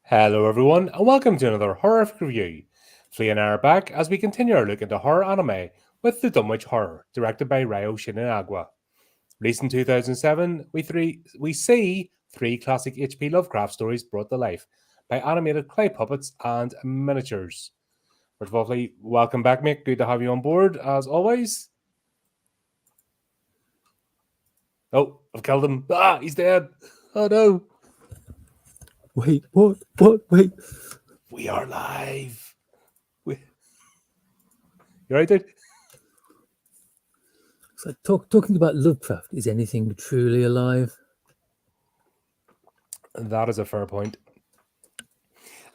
Hello everyone, and welcome to another horrific review. Flea and I are back as we continue our look into horror anime with the Dunwich Horror, directed by Ryo Shinagawa. Released in 2007, we see three classic H.P. Lovecraft stories brought to life by animated clay puppets and miniatures. First of all, Flea, welcome back, mate. Good to have you on board, as always. Oh, I've killed him. Ah, he's dead. Oh no. Wait, what? Wait. We are live. You right, dude? It's like talking about Lovecraft. Is anything truly alive? That is a fair point.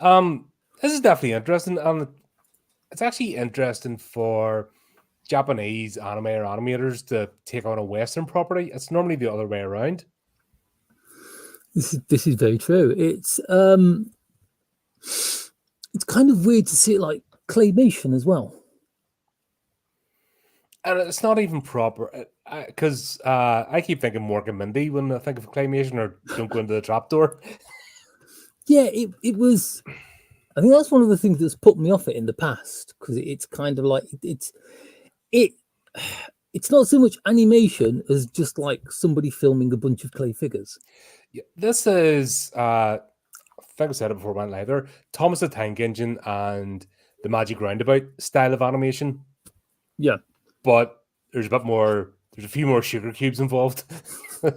This is definitely interesting, and it's actually interesting for Japanese anime or animators to take on a Western property. It's normally the other way around. This is very true. It's kind of weird to see it like claymation as well. And it's not even proper, because I keep thinking Mork and Mindy when I think of claymation, or Don't Go Into the Trapdoor. Yeah, it was. I think that's one of the things that's put me off it in the past, because it's kind of like it's not so much animation as just like somebody filming a bunch of clay figures. Yeah, this is, I think I said it before I went live there, Thomas the Tank Engine and the Magic Roundabout style of animation. Yeah. But there's a few more sugar cubes involved.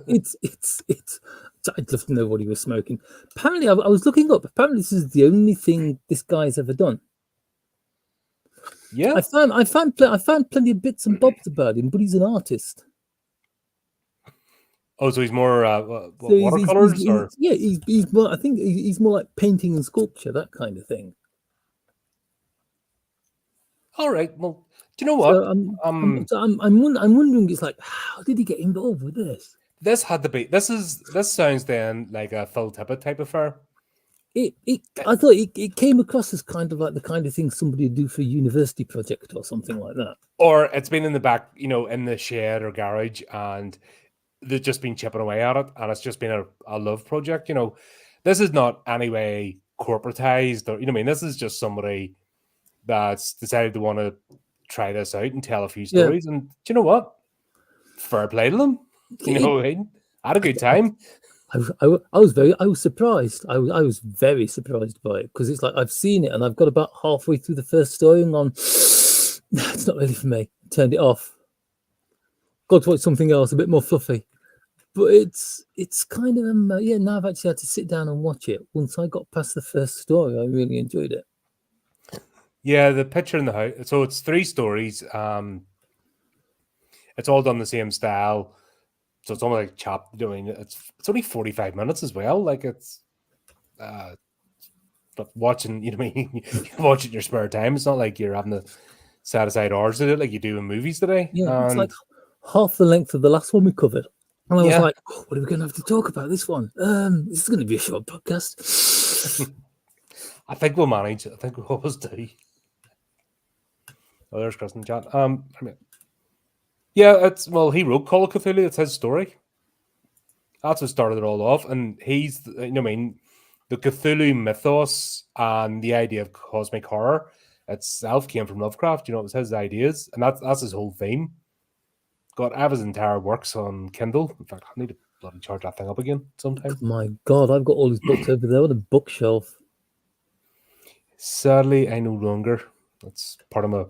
It's I'd love to know what he was smoking. Apparently, I was looking up. Apparently, this is the only thing this guy's ever done. Yeah, I found plenty of bits and bobs about him, but he's an artist. Oh, so he's more watercolors, he's more. I think he's more like painting and sculpture, that kind of thing. All right. Well, do you know what? So I'm wondering. It's like, how did he get involved with this? This had to be. This sounds then like a Phil Tippett type affair. I thought it came across as kind of like the kind of thing somebody would do for a university project or something like that. Or it's been in the back, in the shed or garage, and they've just been chipping away at it, and it's just been a love project. This is not anyway corporatized, or this is just somebody that's decided to want to try this out and tell a few stories. Yeah. And do you know what? Fair play to them. I had a good time. I was surprised. I was very surprised by it, because it's like I've seen it and I've got about halfway through the first story and gone, nah, it's not really for me. Turned it off. Got to watch something else, a bit more fluffy. But it's kind of now I've actually had to sit down and watch it. Once I got past the first story, I really enjoyed it. Yeah, the picture in the house. So it's 3 stories. It's all done the same style. So it's almost like chopped. It's only 45 minutes as well. Like it's but watching, you watch it in your spare time. It's not like you're having to set aside hours to do it like you do in movies today. Yeah, it's like half the length of the last one we covered. And I was like, what are we going to have to talk about this one? This is going to be a short podcast. I think we'll manage it. I think we always do. Oh, there's Chris in the chat. Yeah, he wrote Call of Cthulhu. It's his story. That's what started it all off. And he's, the Cthulhu mythos and the idea of cosmic horror itself came from Lovecraft. It was his ideas, and that's his whole theme. I have his entire works on Kindle. In fact, I need to bloody charge that thing up again sometime. My God, I've got all his books over there on a bookshelf. Sadly, I no longer. That's part of my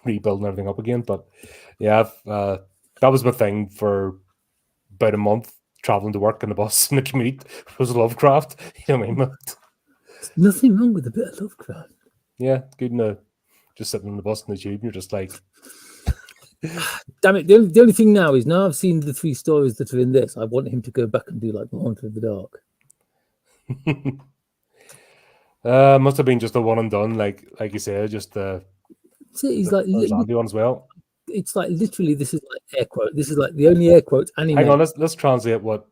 rebuilding everything up again. But yeah, that was my thing for about a month, traveling to work in the bus and the commute was Lovecraft. You know what I mean? There's nothing wrong with a bit of Lovecraft. Yeah, good. Just sitting in the bus in the tube, and you're just like, damn it. The only thing now is, now I've seen the 3 stories that are in this, I want him to go back and do like The Haunted of the Dark. Must have been just a one and done, like you said, just he's like zombie one as well. It's like literally, this is like air quote. This is like the only air quote anime. Hang on, let's translate what.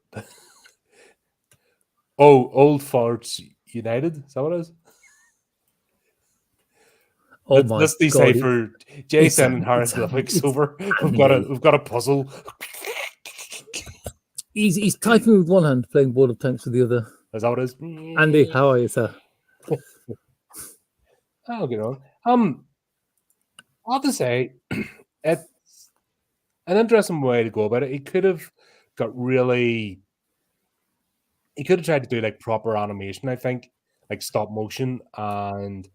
Old Farts United. Is that what it is? Oh my let's decipher Jason and Harris graphics over. We've got a puzzle. He's typing with one hand, playing Board of Tanks with the other. Is that what it is? Andy, how are you, sir? I'll get on. I have to say, it's an interesting way to go about it. He could have tried to do like proper animation, I think, like stop motion, and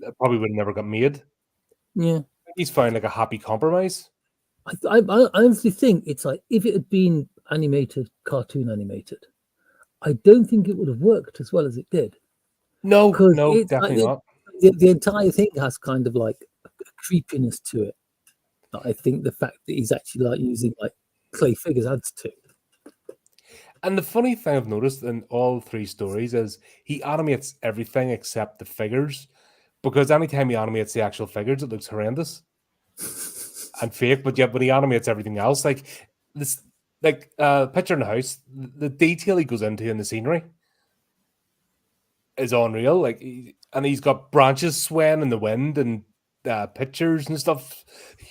it probably would have never got made. Yeah. He's found like a happy compromise. I honestly think it's like if it had been cartoon animated, I don't think it would have worked as well as it did. No, Because definitely not. The entire thing has kind of like a creepiness to it. I think the fact that he's actually like using like clay figures adds to. And the funny thing I've noticed in all three stories is he animates everything except the figures, because anytime he animates the actual figures, it looks horrendous and fake. But yet, when he animates everything else, like this, like picture in the house, the detail he goes into in the scenery is unreal. Like, and he's got branches swaying in the wind and pictures and stuff,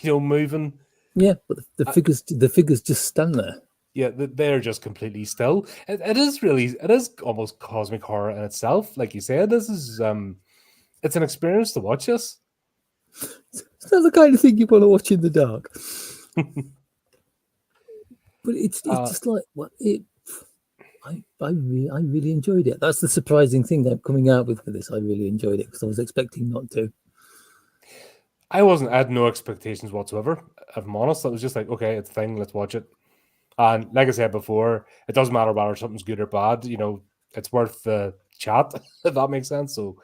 moving. Yeah, but the figures just stand there. Yeah, they're just completely still. It is almost cosmic horror in itself. Like you said, this is it's an experience to watch this. It's not the kind of thing you want to watch in the dark. But it's just like what it. I really enjoyed it. That's the surprising thing that I'm coming out with for this. I really enjoyed it because I was expecting not to. I had no expectations whatsoever. If I'm honest, I was just like, okay, it's a thing, let's watch it. And like I said before, it doesn't matter whether something's good or bad. It's worth the chat, if that makes sense. So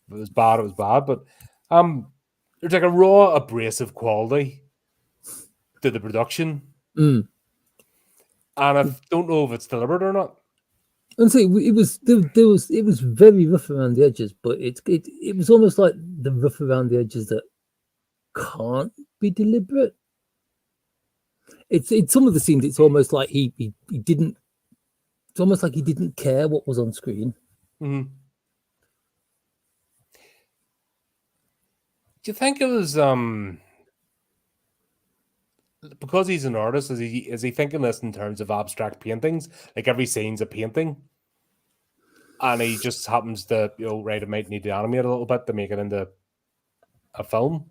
if it was bad, it was bad. But there's like a raw, abrasive quality to the production. Mm. And I don't know if it's deliberate or not. And see, it was very rough around the edges, but it was almost like the rough around the edges that can't be deliberate. It's some of the scenes. It's almost like he didn't. It's almost like he didn't care what was on screen. Mm-hmm. Do you think it was because he's an artist? Is he thinking this in terms of abstract paintings? Like every scene's a painting, and he just happens to right, it might need to animate a little bit to make it into a film.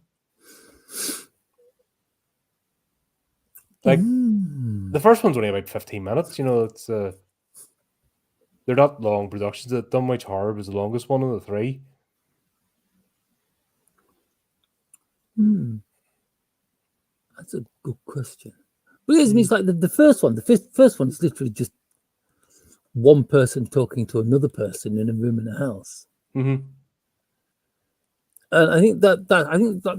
Like the first one's only about 15 minutes. It's they're not long productions. The Dunwich Horror was the longest one of the three. That's a good question. Well, it's like the first one. The first one is literally just one person talking to another person in a room in a house. Mm-hmm. And I think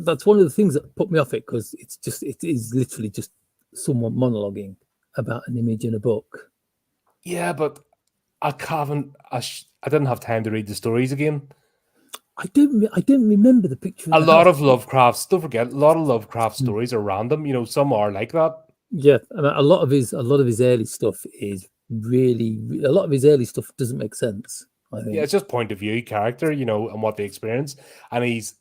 that's one of the things that put me off it, because it is literally just someone monologuing about an image in a book. Yeah, but I didn't have time to read the stories again. I don't remember the picture. A lot of Lovecraft's. Don't forget, a lot of Lovecraft stories are random. Some are like that. Yeah, and a lot of his early stuff is really. A lot of his early stuff doesn't make sense. I think. Yeah, it's just point of view, character, and what they experience, and it's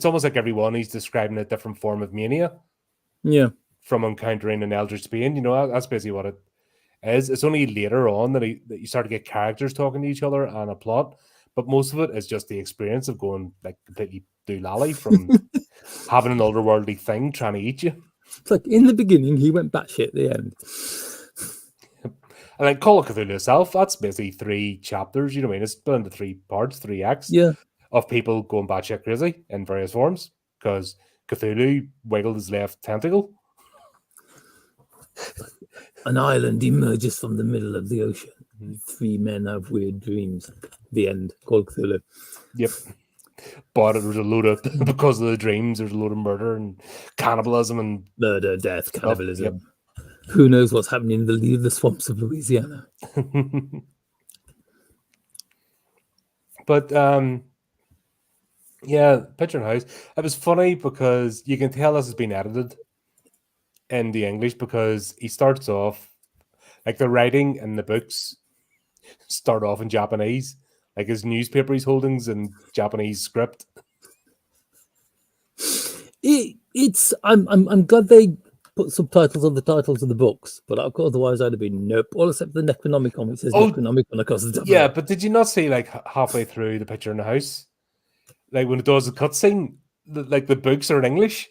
almost like everyone he's describing a different form of mania. Yeah. From encountering an eldritch being, that's basically what it is. It's only later on that you start to get characters talking to each other and a plot, but most of it is just the experience of going like completely doolally from having an otherworldly thing trying to eat you. It's like in the beginning he went batshit at the end. And like Call of Cthulhu itself, that's basically 3 chapters, you know what I mean? It's split into 3 parts, 3 acts of people going batshit crazy in various forms because Cthulhu wiggled his left tentacle. An island emerges from the middle of the ocean. 3 men have weird dreams. The end. Call of Cthulhu. Yep. But it was a load of, because of the dreams, there's a load of murder and cannibalism and murder, death, cannibalism. Yep. Who knows what's happening in the swamps of Louisiana? But yeah, Picture in House. It was funny because you can tell this has been edited in the English, because he starts off like the writing and the books start off in Japanese, like his newspaper he's holding's in Japanese script. I'm glad they put subtitles on the titles of the books, but otherwise I'd have been nope. All except the Necronomicon, which says Necronomicon across the top. Yeah, but did you not see like halfway through the picture in the house, like when it does a cutscene, like the books are in English?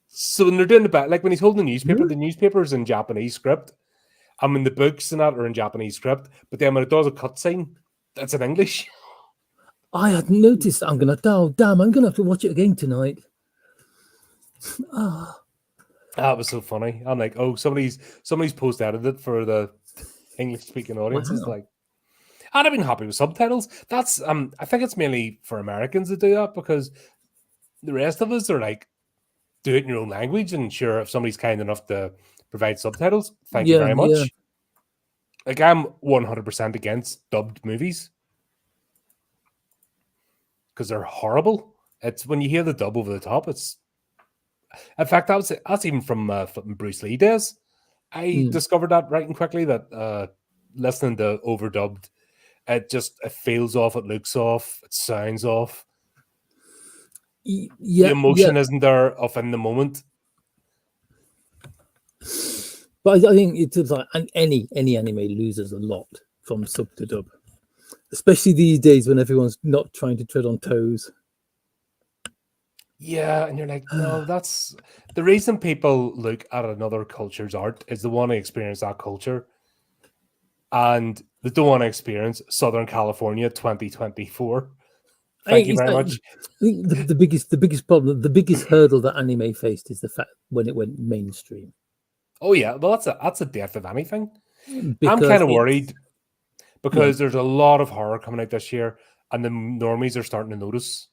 So when they're doing the back, like when he's holding the newspaper is in Japanese script. I mean, the books and that are in Japanese script, but then when it does a cutscene, that's in English. I hadn't noticed. I'm gonna have to watch it again tonight. That was so funny. I'm like, oh, somebody's post edited for the English speaking audience. Wow. Is like, I'd have been happy with subtitles. That's I think it's mainly for Americans to do that, because the rest of us are like, do it in your own language, and sure, if somebody's kind enough to provide subtitles, thank you very much. Yeah. Like, I'm 100% against dubbed movies because they're horrible. It's when you hear the dub over the top. It's, in fact, that's even from Bruce Lee days. I discovered that right and quickly, that listening to overdubbed, it feels off, it looks off, it sounds off. Yeah, the emotion isn't there of in the moment. But I think it's like any anime loses a lot from sub to dub, especially these days when everyone's not trying to tread on toes. Yeah, and you're like, no, that's the reason people look at another culture's art is they want to experience that culture, and they don't want to experience Southern California 2024. Thank you very much. The biggest problem, the biggest hurdle that anime faced is the fact when it went mainstream. Oh yeah, well that's a death of anything. Because I'm kind of worried because there's a lot of horror coming out this year, and the normies are starting to notice,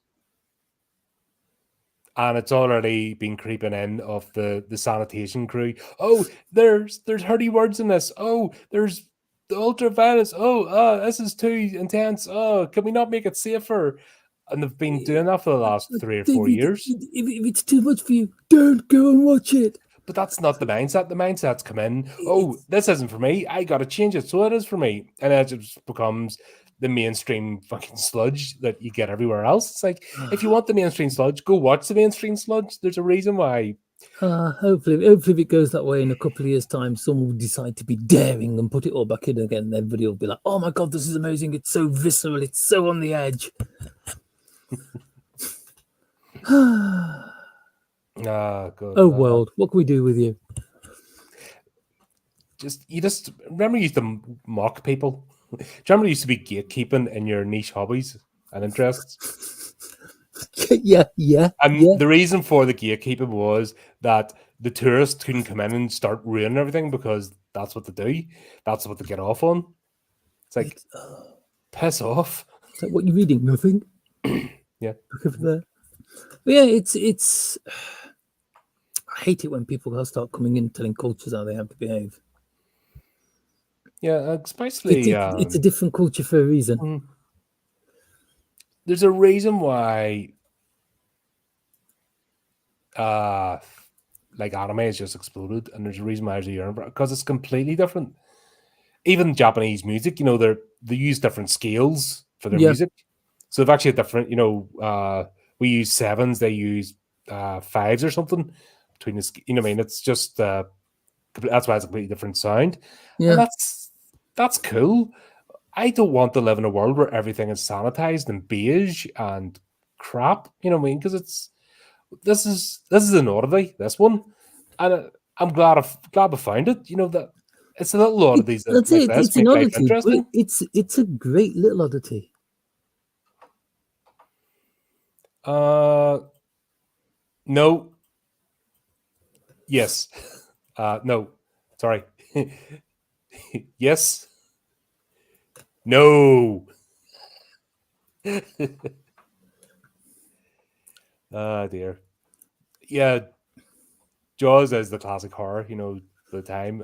and it's already been creeping in of the sanitation crew. Oh, there's dirty words in this. Oh, there's the ultraviolet. Oh, this is too intense. Oh, can we not make it safer? And they've been doing that for the last 3 or 4 years. If it's too much for you, don't go and watch it. But that's not the mindset. The mindset's come in, oh, this isn't for me. I got to change it so it is for me. And it just becomes the mainstream fucking sludge that you get everywhere else. It's like, if you want the mainstream sludge, go watch the mainstream sludge. There's a reason why. Hopefully if it goes that way in a couple of years' time, someone will decide to be daring and put it all back in again. And everybody will be like, oh my God, this is amazing. It's so visceral. It's so on the edge. Good. Oh, world, what can we do with you? You just remember you used to mock people. Do you remember you used to be gatekeeping in your niche hobbies and interests? Yeah. The reason for the gatekeeping was that the tourists couldn't come in and start ruining everything, because that's what they do. That's what they get off on. It's like, piss off. It's like, what are you reading? Nothing. Yeah. Look over there. But yeah, it's. I hate it when people start coming in telling cultures how they have to behave. Yeah, especially it's a different culture for a reason. There's a reason why, like anime has just exploded, and there's a reason why there's a yearning, because it's completely different. Even Japanese music, they use different scales for their music, so they've actually different. We use sevens, they use fives or something between the. I mean, it's just that's why it's a completely different sound. Yeah, and that's cool. I don't want to live in a world where everything is sanitized and beige and crap. You know what I mean? Because this is an oddity, this one, and I'm glad I found it. That it's a little oddities. That's it. It's an oddity. But it's a great little oddity. No. Yes. No. Sorry. Yes. No. Oh dear. Yeah. Jaws is the classic horror, the time.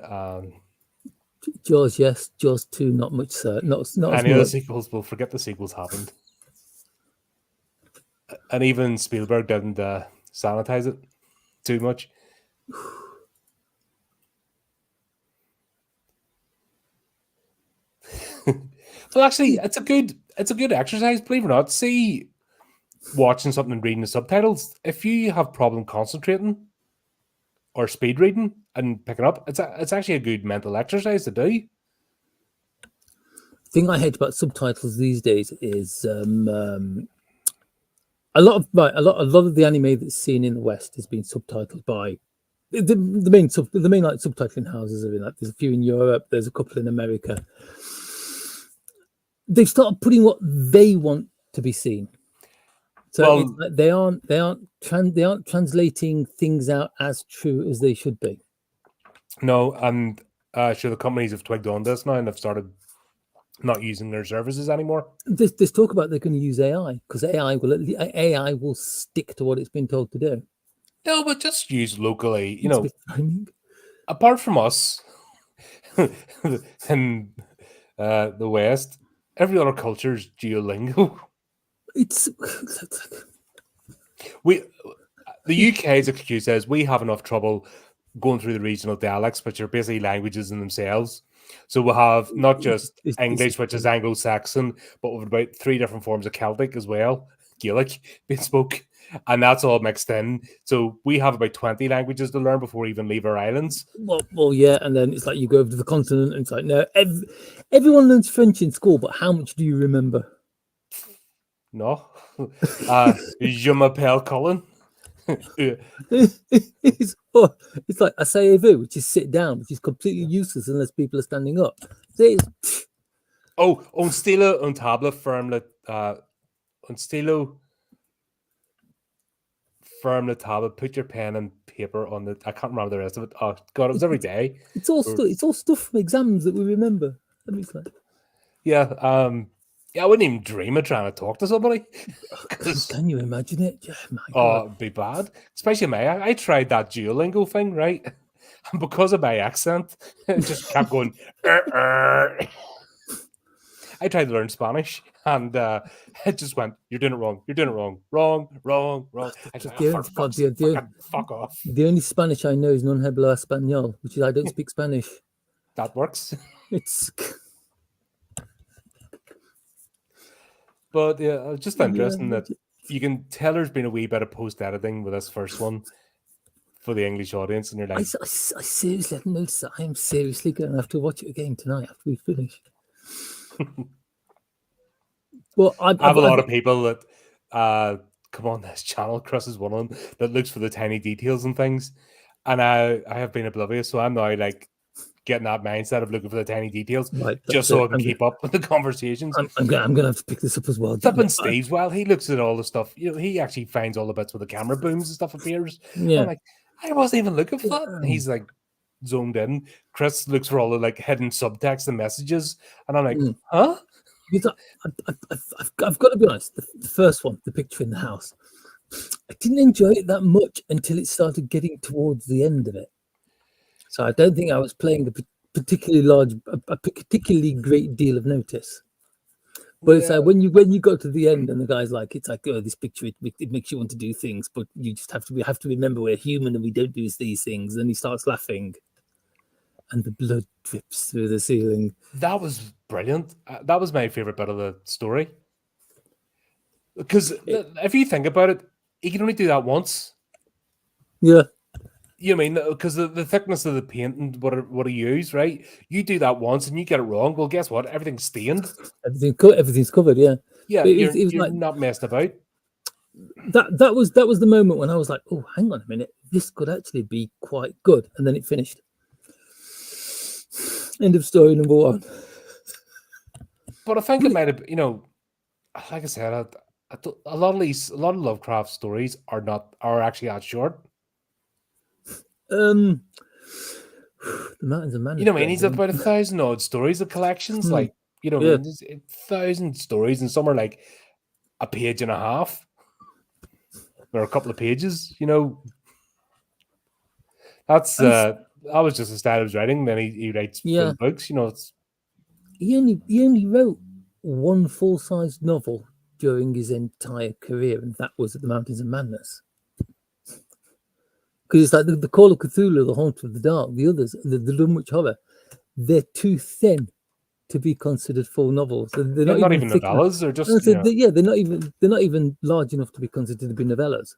Jaws, yes. Jaws 2, not much, sir. Not any of the sequels, we'll forget the sequels happened. And even Spielberg didn't sanitize it too much. Well, actually, it's a good exercise, believe it or not. See, watching something and reading the subtitles, if you have problem concentrating, or speed reading and picking up. It's actually a good mental exercise to do. The thing I hate about subtitles these days is a lot of the anime that's seen in the West has been subtitled by the main like subtitling houses are in that. There's a few in Europe. There's a couple in America. They've started putting what they want to be seen. So it's like they aren't translating things out as true as they should be. No, and sure, the companies have twigged on this now and have started not using their services anymore. There's talk about they're going to use AI because AI will stick to what it's been told to do. No, but just use locally. You know, apart from us in the West, every other culture is Duolingo. The UK's excuse says we have enough trouble going through the regional dialects, which are basically languages in themselves. So we'll have not just English, which is Anglo-Saxon, but with about 3 different forms of Celtic as well, Gaelic being spoke, and that's all mixed in. So we have about 20 languages to learn before we even leave our islands. Well, yeah, and then it's like you go over to the continent, and it's like, no, everyone learns French in school, but how much do you remember? No. Je m'appelle Colin. It's like asseyez-vous, which is sit down, which is completely useless unless people are standing up. Oh, un stylo, un table, ferme le table. Put your pen and paper on the. I can't remember the rest of it. Oh God, it was every day. It's all stuff from exams that we remember. Yeah. Yeah, I wouldn't even dream of trying to talk to somebody. Can you imagine it? Yeah, my God. Oh, it'd be bad. Especially me. I tried that Duolingo thing, right? And because of my accent, it just kept going. I tried to learn Spanish, and it just went, "You're doing it wrong. You're doing it wrong. Wrong." I just fuck off. The only Spanish I know is non hablo español, which is I don't speak Spanish. That works. But yeah, it's just interesting that you can tell there's been a wee bit of post-editing with this first one for the English audience, and you're like... I seriously haven't noticed that. I am seriously going to have to watch it again tonight after we finish. Well, I have a lot of people that come on this channel. Chris is one of them that looks for the tiny details and things, and I have been oblivious, so I'm now like getting that mindset of looking for the tiny details, right, just so I can keep up with the conversations. I'm gonna have to pick this up as well. Flipping Steve's well, he looks at all the stuff. You know, he actually finds all the bits where the camera booms and stuff appears. Yeah, I'm like, I wasn't even looking for that. And he's like zoomed in. Chris looks for all the like hidden subtext and messages, and I'm like, huh? Because I've got to be honest. The first one, the picture in the house, I didn't enjoy it that much until it started getting towards the end of it. So I don't think I was playing a particularly great deal of notice. But it's like when you got to the end and the guy's like, it's like, oh, this picture it makes you want to do things, but you just have to remember we're human and we don't do these things. Then he starts laughing, and the blood drips through the ceiling. That was brilliant. That was my favorite bit of the story. Because if you think about it, he can only do that once. Yeah. You know what I mean? Because the thickness of the paint and what he used, right? You do that once and you get it wrong. Well, guess what? Everything's stained. Everything's covered. Yeah. Yeah, you're like, not messed about. That was the moment when I was like, oh, hang on a minute, this could actually be quite good. And then it finished. End of story number 1. But I think it might have, like I said, a lot of Lovecraft stories are actually that short. The Mountains of Madness. You know what I mean? He's about 1,000 odd stories of collections, like, there's 1,000 stories, and some are like a page and a half, or a couple of pages. That's that was just a style of his writing. Then he writes full books. He only wrote one full-sized novel during his entire career, and that was at the Mountains of Madness. Because it's like the Call of Cthulhu, the Haunt of the Dark, the others, the Dunwich Horror, they're too thin to be considered full novels. They're not even novellas. They're just they're not even large enough to be considered to be novellas.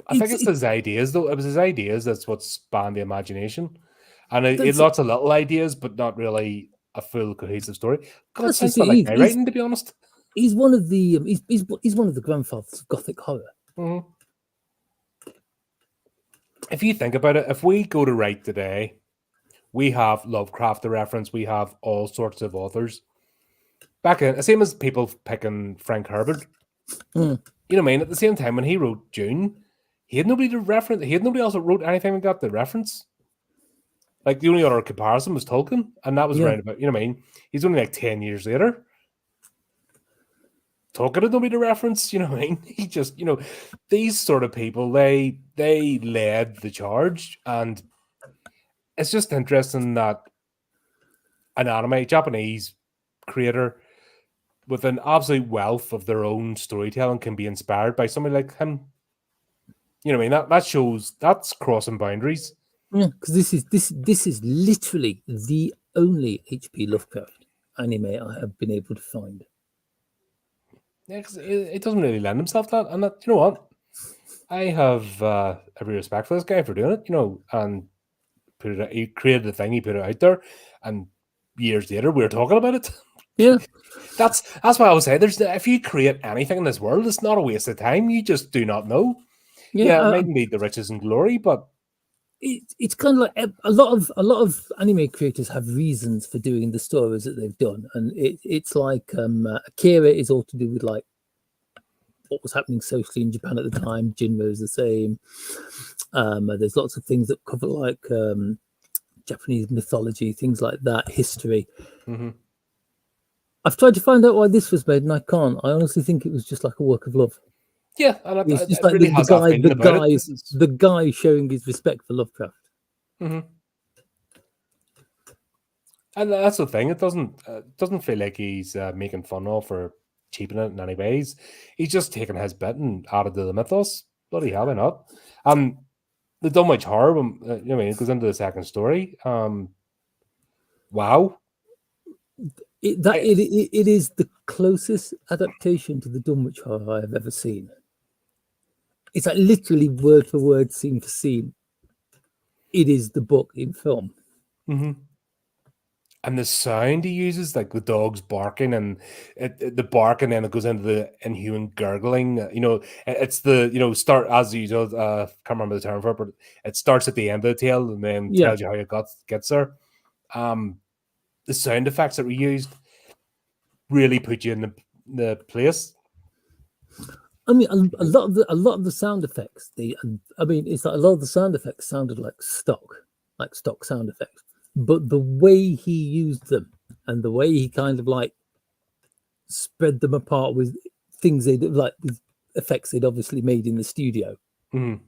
I think it's his ideas, though. It was his ideas that's what spanned the imagination. And it had lots of little ideas, but not really a full cohesive story. God, it sounds a bit like my writing, to be honest. He's one of the he's one of the grandfathers of Gothic horror. Mm-hmm. If you think about it, if we go to write today, we have Lovecraft to reference. We have all sorts of authors. Back in, the same as people picking Frank Herbert. Mm. You know what I mean? At the same time, when he wrote Dune, he had nobody to reference. He had nobody else that wrote anything and got the reference. Like, the only other comparison was Tolkien, and that was around about, you know what I mean? He's only like 10 years later. Tolkien had nobody to reference, you know what I mean? He just, you know, these sort of people, they led the charge, and it's just interesting that an anime, Japanese creator with an absolute wealth of their own storytelling can be inspired by somebody like him. You know what I mean? That shows, that's crossing boundaries. Yeah, because this is literally the only H.P. Lovecraft anime I have been able to find. Yeah, because it doesn't really lend himself to that. And that, you know what? I have every respect for this guy for doing it, you know, and put it. He created the thing, he put it out there, and years later we were talking about it. Yeah, that's why I would say if you create anything in this world, it's not a waste of time. You just do not know. Yeah, it might need the riches and glory, but it's kind of like a lot of anime creators have reasons for doing the stories that they've done, and it's like Akira is all to do with like what was happening socially in Japan at the time. Jinro is the same. There's lots of things that cover like Japanese mythology, things like that, history. Mm-hmm. I've tried to find out why this was made, and I can't. I honestly think it was just like a work of love. Yeah, and it's just like really the guy showing his respect for Lovecraft. Mm-hmm. And that's the thing; it doesn't feel like he's making fun of or cheapening it in any ways. He's just taking his bit and added to the mythos. Bloody hell, why not? The Dunwich Horror, you know, what I mean, it goes into the second story. Wow. It is the closest adaptation to the Dunwich Horror I have ever seen. It's like literally word for word, scene for scene. It is the book in film. Mm-hmm. And the sound he uses, like the dogs barking and the bark, and then it goes into the inhuman gurgling. You know, it's the, you know, start as usual. Can't remember the term for it, but it starts at the end of the tale and then tells you how it gets there. The sound effects that were used really put you in the place. I mean, a lot of the sound effects. It's like a lot of the sound effects sounded like stock sound effects. But the way he used them and the way he kind of like spread them apart with things they'd like with effects they'd obviously made in the studio. Mm-hmm.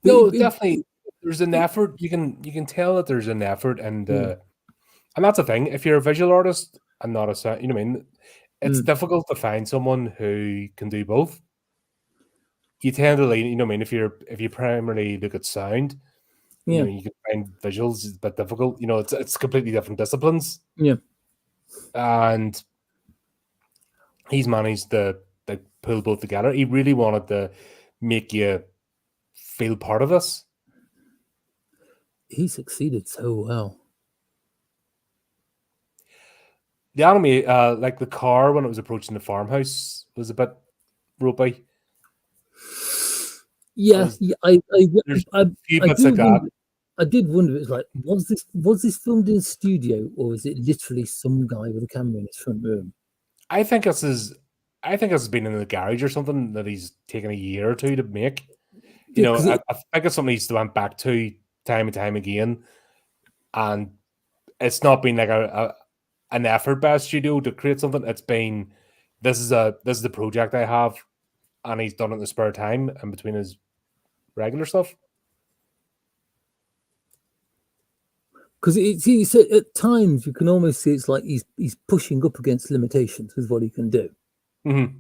No, definitely. There's an effort. You can tell that there's an effort, and that's the thing. If you're a visual artist and not a sound, you know what I mean, it's difficult to find someone who can do both. You tend to lean, you know what I mean, if you primarily look at sound, you know, you can find visuals is a bit difficult. You know, it's completely different disciplines. Yeah. And he's managed to pull both together. He really wanted to make you feel part of this. He succeeded so well. The anime, like the car when it was approaching the farmhouse, was a bit ropey. Yeah, I did wonder. It's like, was this filmed in a studio, or is it literally some guy with a camera in his front room? I think this has been in the garage or something that he's taken a year or two to make. You know, I think it's something he's went back to time and time again, and it's not been like an effort by a studio to create something. It's been this is the project I have, and he's done it in the spare time and between his regular stuff. Because it's at times you can almost see it's like he's pushing up against limitations with what he can do. Mm-hmm.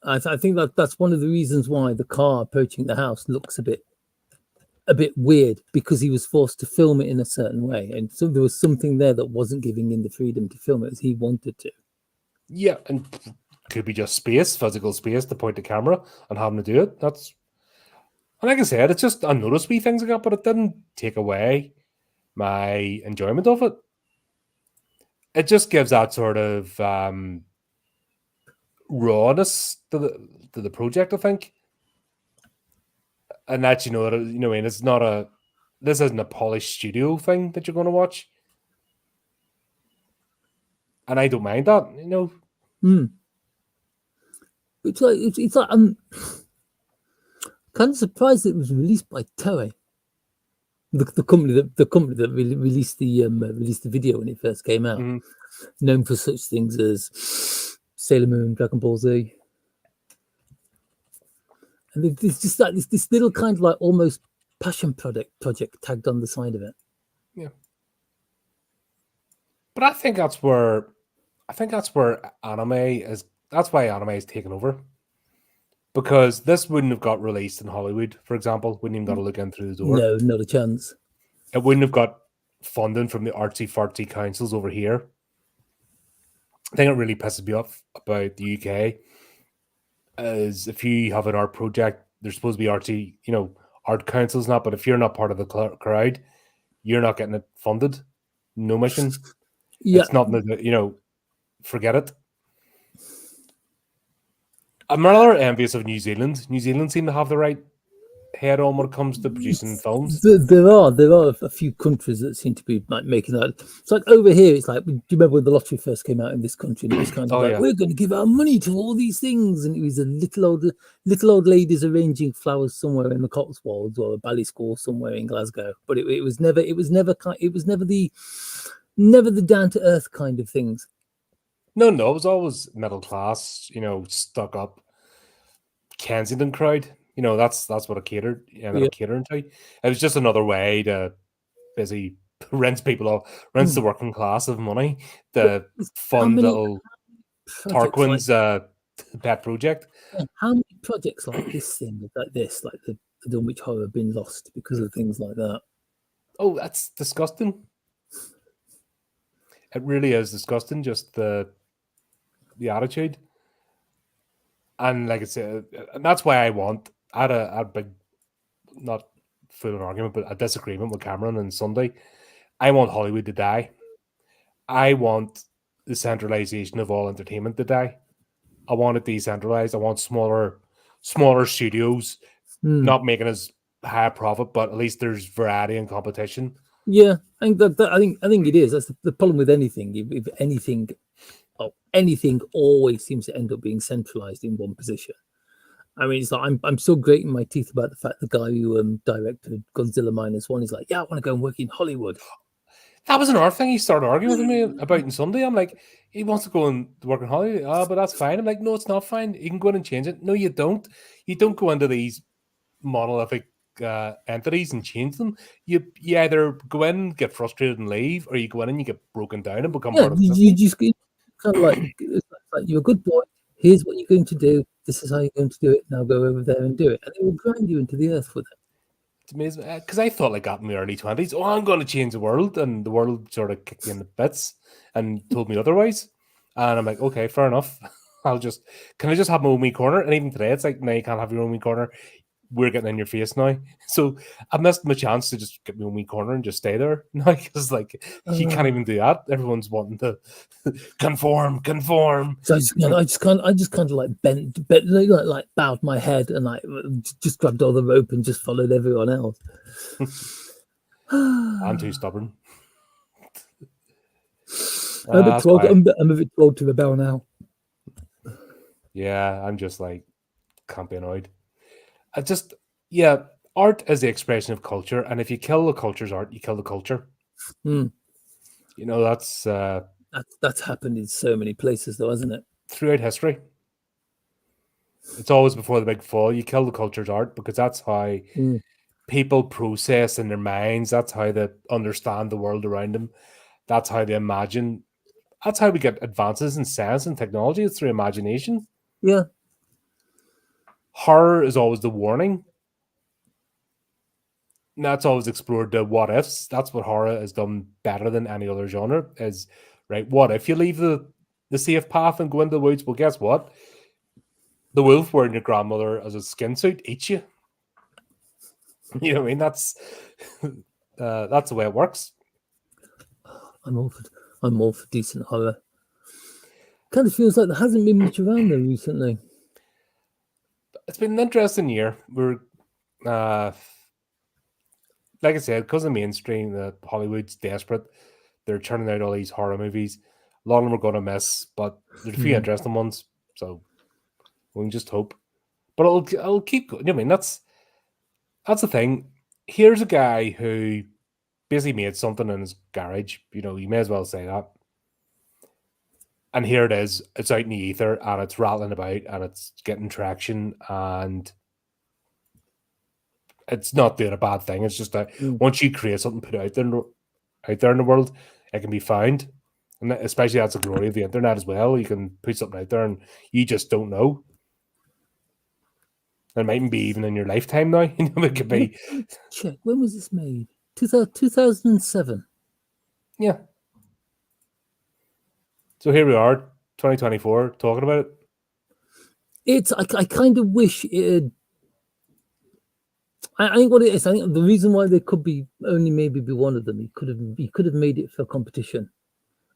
I think that's one of the reasons why the car approaching the house looks a bit weird, because he was forced to film it in a certain way, and so there was something there that wasn't giving him the freedom to film it as he wanted to. Yeah, and could be just space, physical space to point the camera and having to do it. And like I said, it's just unnoticed wee things I got, but it didn't take away my enjoyment of it. It just gives that sort of rawness to the project, I think. And that, it's not this isn't a polished studio thing that you're going to watch. And I don't mind that, It's like I'm kind of surprised it was released by Toei, the company that released the video when it first came out, known for such things as Sailor Moon, Dragon Ball Z, and there's just like this little kind of like almost passion project tagged on the side of it. Yeah, but I think that's where anime is. That's why anime is taken over. Because this wouldn't have got released in Hollywood, for example. Wouldn't even got to look in through the door. No, not a chance. It wouldn't have got funding from the artsy-fartsy councils over here. I think it really pisses me off about the UK is if you have an art project, there's supposed to be artsy, art councils not, but if you're not part of the crowd, you're not getting it funded. No mission. Yeah. It's not, forget it. I'm rather envious of New Zealand. New Zealand seem to have the right head on when it comes to producing films. There are a few countries that seem to be like making that. It's like over here. It's like, do you remember when the lottery first came out in this country? And it was kind of we're going to give our money to all these things, and it was a little old ladies arranging flowers somewhere in the Cotswolds or a Ballyscore somewhere in Glasgow. But it was never the down to earth kind of things. No, it was always middle class, stuck up Kensington crowd. That's what it catered. Catering to. It was just another way to busy rinse people off, rinse the working class of money. The fun little Tarquin's pet project. Yeah, how many projects like this like the Dunwich Horror have been lost because of things like that? Oh, that's disgusting. It really is disgusting. Just the attitude. And like I said, and that's why I had a big, not full argument, but a disagreement with Cameron on Sunday. I want Hollywood to die. I want the centralization of all entertainment to die. I want it decentralized. I want smaller studios, not making as high profit, but at least there's variety and competition. Yeah, I think it is. That's the problem with anything. If anything always seems to end up being centralized in one position. I mean, it's like I'm still grating my teeth about the fact the guy who directed Godzilla -1 is like, yeah, I want to go and work in Hollywood. That was another thing he started arguing with me about on Sunday. I'm like, he wants to go and work in Hollywood. Oh, but that's fine. I'm like, no, it's not fine. You can go in and change it. No, you don't. You don't go into these monolithic entities and change them. You either go in, get frustrated and leave, or you go in and you get broken down and become part of the system. You just kind of like, you're a good boy. Here's what you're going to do. This is how you're going to do it. Now go over there and do it. And they will grind you into the earth with it. It's amazing because I thought like that in my early 20s. Oh, I'm going to change the world, and the world sort of kicked me in the bits and told me otherwise. And I'm like, okay, fair enough. Can I just have my own wee corner? And even today, it's like, no, you can't have your own wee corner. We're getting in your face now. So I missed my chance to just get my own wee corner and just stay there now because like you can't even do that. Everyone's wanting to conform. So I just kind of like bent like bowed my head and like just grabbed all the rope and just followed everyone else. I'm too stubborn. I'm a bit too old to rebel now. Yeah, I'm just like can't be annoyed. Art is the expression of culture, and if you kill the culture's art, you kill the culture. That's happened in so many places, though, hasn't it? Throughout history, it's always before the big fall. You kill the culture's art because that's how people process in their minds. That's how they understand the world around them. That's how they imagine. That's how we get advances in science and technology. It's through imagination. Yeah. Horror is always the warning. And that's always explored the what ifs. That's what horror has done better than any other genre is, right? What if you leave the the safe path and go into the woods. Well, guess what? The wolf wearing your grandmother as a skin suit eats you. You know what I mean? That's the way it works. I'm all for decent horror. Kind of feels like there hasn't been much around there recently. It's been an interesting year. We're like I said, because of mainstream, Hollywood's desperate. They're churning out all these horror movies. A lot of them are going to miss, but there's a few interesting ones. So we can just hope. But I'll keep going. I mean, that's the thing. Here's a guy who basically made something in his garage. You know, you may as well say that. And here it is. It's out in the ether, and it's rattling about, and it's getting traction, and it's not doing a bad thing. It's just that once you create something, put it out there in the world, it can be found. And especially that's the glory of the internet as well. You can put something out there and you just don't know. It mightn't be even in your lifetime now. You know, it could be. Check. When was this made? 2007. Yeah. So here we are, 2024, talking about it. I kind of wish it had. I think what it is. I think the reason why there could be only maybe be one of them. He could have made it for competition,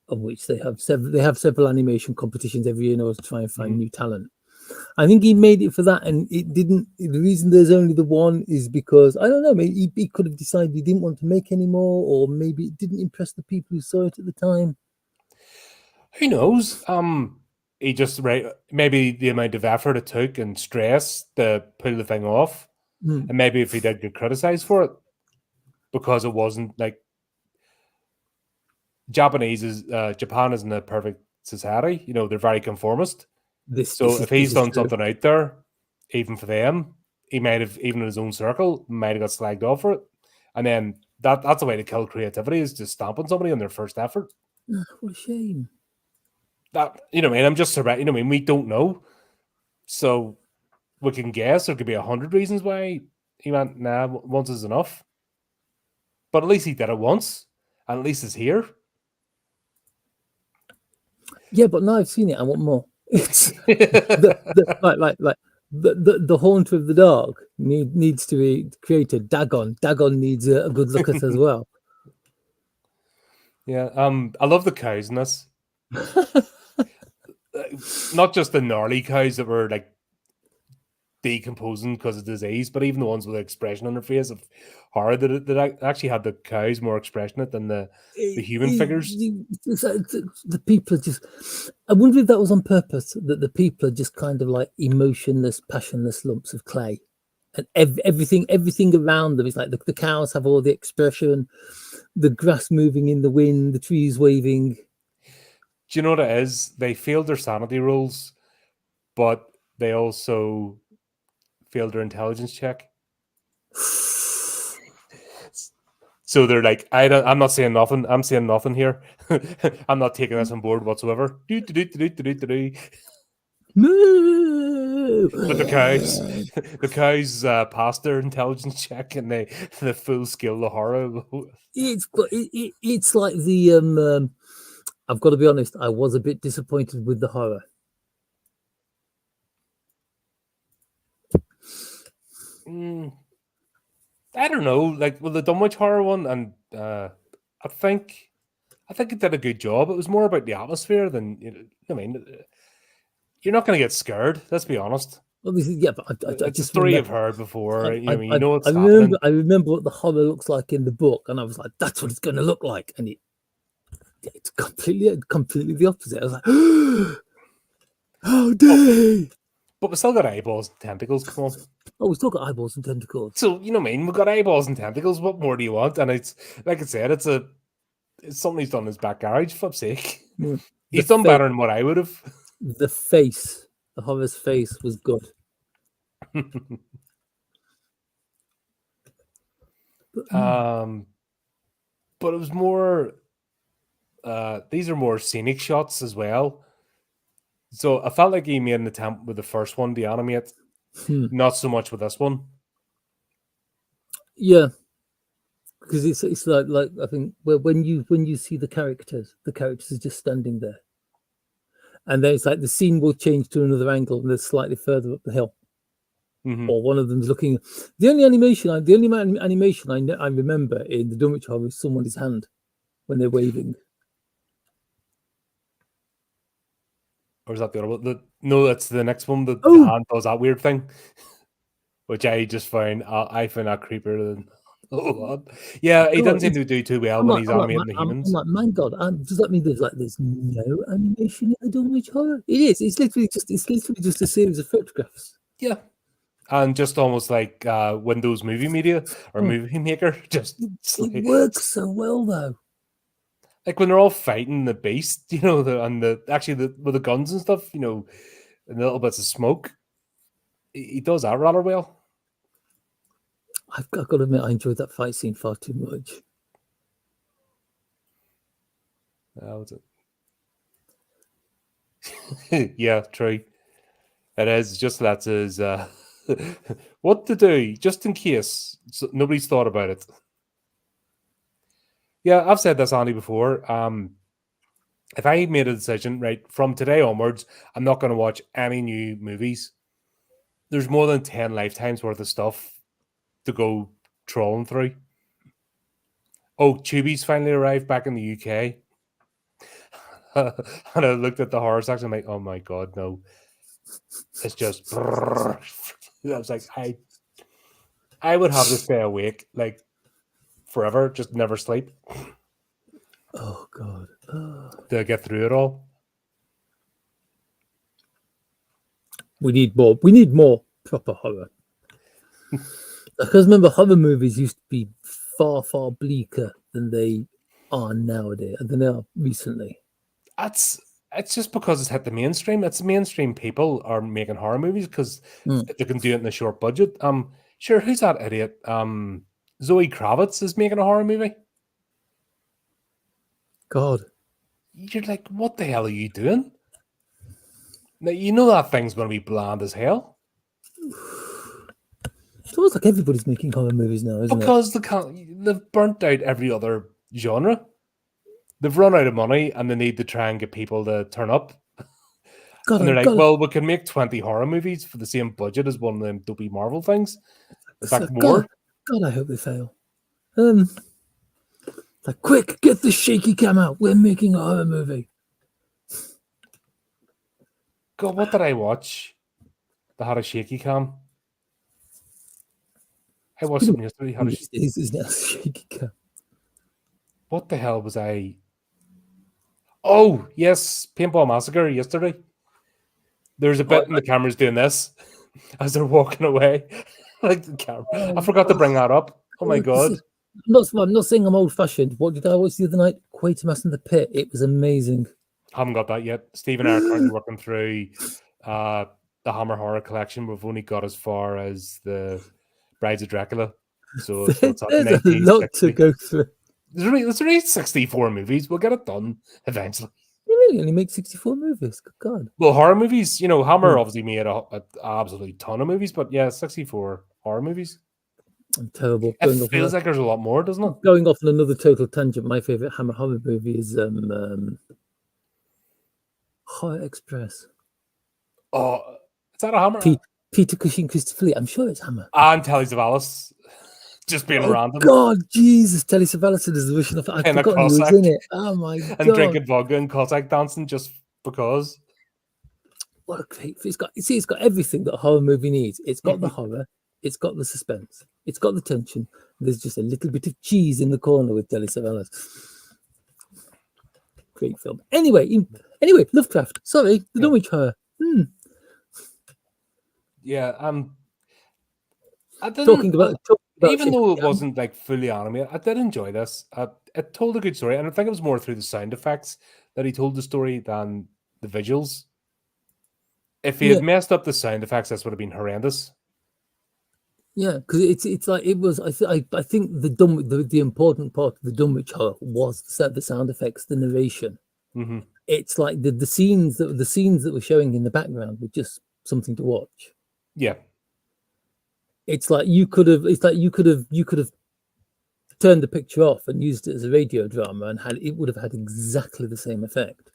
of which they have several. They have several animation competitions every year in order to try and find new talent. I think he made it for that, and it didn't. The reason there's only the one is because I don't know. Maybe he could have decided he didn't want to make any more, or maybe it didn't impress the people who saw it at the time. Who knows? He just maybe the amount of effort it took and stress to pull the thing off. And maybe if he did get criticized for it, because it wasn't like Japan isn't a perfect society. You know, they're very conformist. If he's done something out there, even for them, he might have, even in his own circle, might have got slagged off for it. And then that's a way to kill creativity, is just stamp on somebody on their first effort. What a shame. That, you know, I mean, I'm just surprised. You know, I mean, we don't know. So we can guess there could be 100 reasons why he went, nah, once is enough. But at least he did it once, and at least it's here. Yeah, but now I've seen it, I want more. It's the Haunter of the Dog needs to be created. Dagon needs a good look at as well. Yeah, I love the cows in this. Not just the gnarly cows that were like decomposing because of disease, but even the ones with the expression on their face of horror, that actually had the cows more expressionate than the human figures. The people are just, I wonder if that was on purpose, that the people are just kind of like emotionless, passionless lumps of clay, and everything around them is like the cows have all the expression, the grass moving in the wind, the trees waving. Do you know what it is? They failed their sanity rules, but they also failed their intelligence check. So they're like, I'm not saying nothing. I'm saying nothing here. I'm not taking this on board whatsoever. But the cows passed their intelligence check, and the full skill of horror. It's like the I've got to be honest, I was a bit disappointed with the horror. I don't know, like with the Dunwich Horror one, and I think it did a good job. It was more about the atmosphere than, you know, I mean, you're not going to get scared. Let's be honest. Well, yeah, but it's a story you've heard before. I remember what the horror looks like in the book, and I was like, "That's what it's going to look like," and it's completely the opposite. I was like, "How dare!" But we still got eyeballs and tentacles. Come on. Oh, we still got eyeballs and tentacles. So, you know what I mean? We've got eyeballs and tentacles. What more do you want? And it's, like I said, it's something he's done in his back garage, for fuck's sake. He's done better than what I would have. The horror's face was good. But it was more, these are more scenic shots as well. So I felt like he made an attempt with the first one to animate, not so much with this one. Yeah, because it's like I think when you see the characters are just standing there. and then it's like the scene will change to another angle and they're slightly further up the hill. Or one of them's looking. The only animation I remember in the Dunwich Horror is someone's hand when they're waving. Or is that the other one? No, that's the next one. The hand does that weird thing, which I just find I find that creepier than a lot. Yeah, he doesn't seem to do too well when he's animating the humans. I'm like, man, God, does that mean there's no animation in the Dunwich Horror? It is. It's literally just a series of photographs. Yeah. And just almost like Windows Movie Media or Movie Maker. It works so well, though. Like when they're all fighting the beast, with the guns and stuff, and little bits of smoke. He does that rather well. I've got to admit, I enjoyed that fight scene far too much. That was it. Yeah, true. It is. Just that's his... what to do, just in case nobody's thought about it. Yeah, I've said this, Andy, before. If I made a decision, right, from today onwards, I'm not going to watch any new movies. There's more than 10 lifetimes worth of stuff to go trolling through. Oh, Tubi's finally arrived back in the UK. And I looked at the horror section, I'm like, oh my God, no. It's just... I was like, I would have to stay awake like forever, just never sleep. Oh God! To get through it all. We need more. We need more proper horror. Because remember, horror movies used to be far, far bleaker than they are nowadays, than they are recently. It's just because it's hit the mainstream. It's mainstream people are making horror movies because they can do it in a short budget. Sure, who's that idiot? Zoe Kravitz is making a horror movie. God. You're like, what the hell are you doing? Now, you know that thing's going to be bland as hell. It's almost like everybody's making horror movies now, isn't it? Because they've burnt out every other genre. They've run out of money and they need to try and get people to turn up. And they're like, well, we can make 20 horror movies for the same budget as one of them dopey Marvel things. In fact, more. God, I hope they fail. Like, quick, get the shaky cam out. We're making a horror movie. God, what did I watch that had a shaky cam? I watched something yesterday. Is now shaky cam. What the hell was I? Oh, yes, Paintball Massacre yesterday. There's a bit and the camera's doing this as they're walking away. Like the camera. I forgot to bring that up. Oh my God. I'm not saying I'm old-fashioned. What did I watch the other night? Quatermass in the Pit. It was amazing. Haven't got that yet. Steve and I are currently working through the Hammer Horror collection. We've only got as far as the Brides of Dracula. So it's there's a lot to go through. There's only 64 movies. We'll get it done eventually. You really only make 64 movies? Good God. Well, horror movies, Hammer obviously made an absolute ton of movies, but yeah, 64 horror movies. I'm terrible. It feels like there's a lot more, doesn't it? Going off on another total tangent, my favorite Hammer horror movie is Horror Express. Oh, is that a Hammer? Peter Cushing, Christopher Lee. I'm sure it's Hammer. And Telly Savalas. Just being random. God, Jesus, Telly Savalas is the Russian. I forgot he was in it. Oh my God! And drinking vodka and Cossack dancing just because. What a great! It's got everything that a horror movie needs. It's got the horror. It's got the suspense. It's got the tension. There's just a little bit of cheese in the corner with Telly Savalas. Great film. Anyway, Lovecraft. Sorry, the Dunwich Horror. Yeah, I didn't, talking about even though it wasn't like fully animated, I did enjoy this. It told a good story, and I think it was more through the sound effects that he told the story than the visuals. If he had messed up the sound effects, this would have been horrendous. Yeah, because it's like it was. I think the important part of the Dunwich Horror was the sound effects, the narration. Mm-hmm. It's like the scenes that were showing in the background were just something to watch. Yeah. It's like you could have turned the picture off and used it as a radio drama, and it would have had exactly the same effect.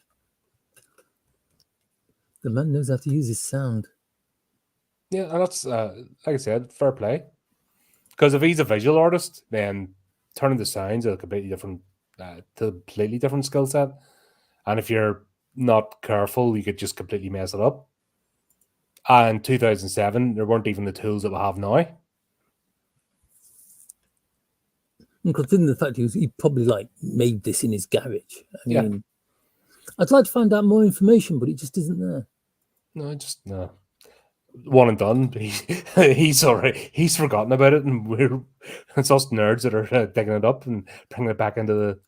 The man knows how to use his sound. Yeah, and that's like I said, fair play. Because if he's a visual artist, then turning the sounds a completely different, completely different skill set. And if you're not careful, you could just completely mess it up. And 2007, there weren't even the tools that we have now. And considering the fact he probably like made this in his garage. I Yeah. mean, I'd like to find out more information, but it just isn't there. No, just no. One and done. He's already he's forgotten about it, and it's us nerds that are digging it up and bringing it back into the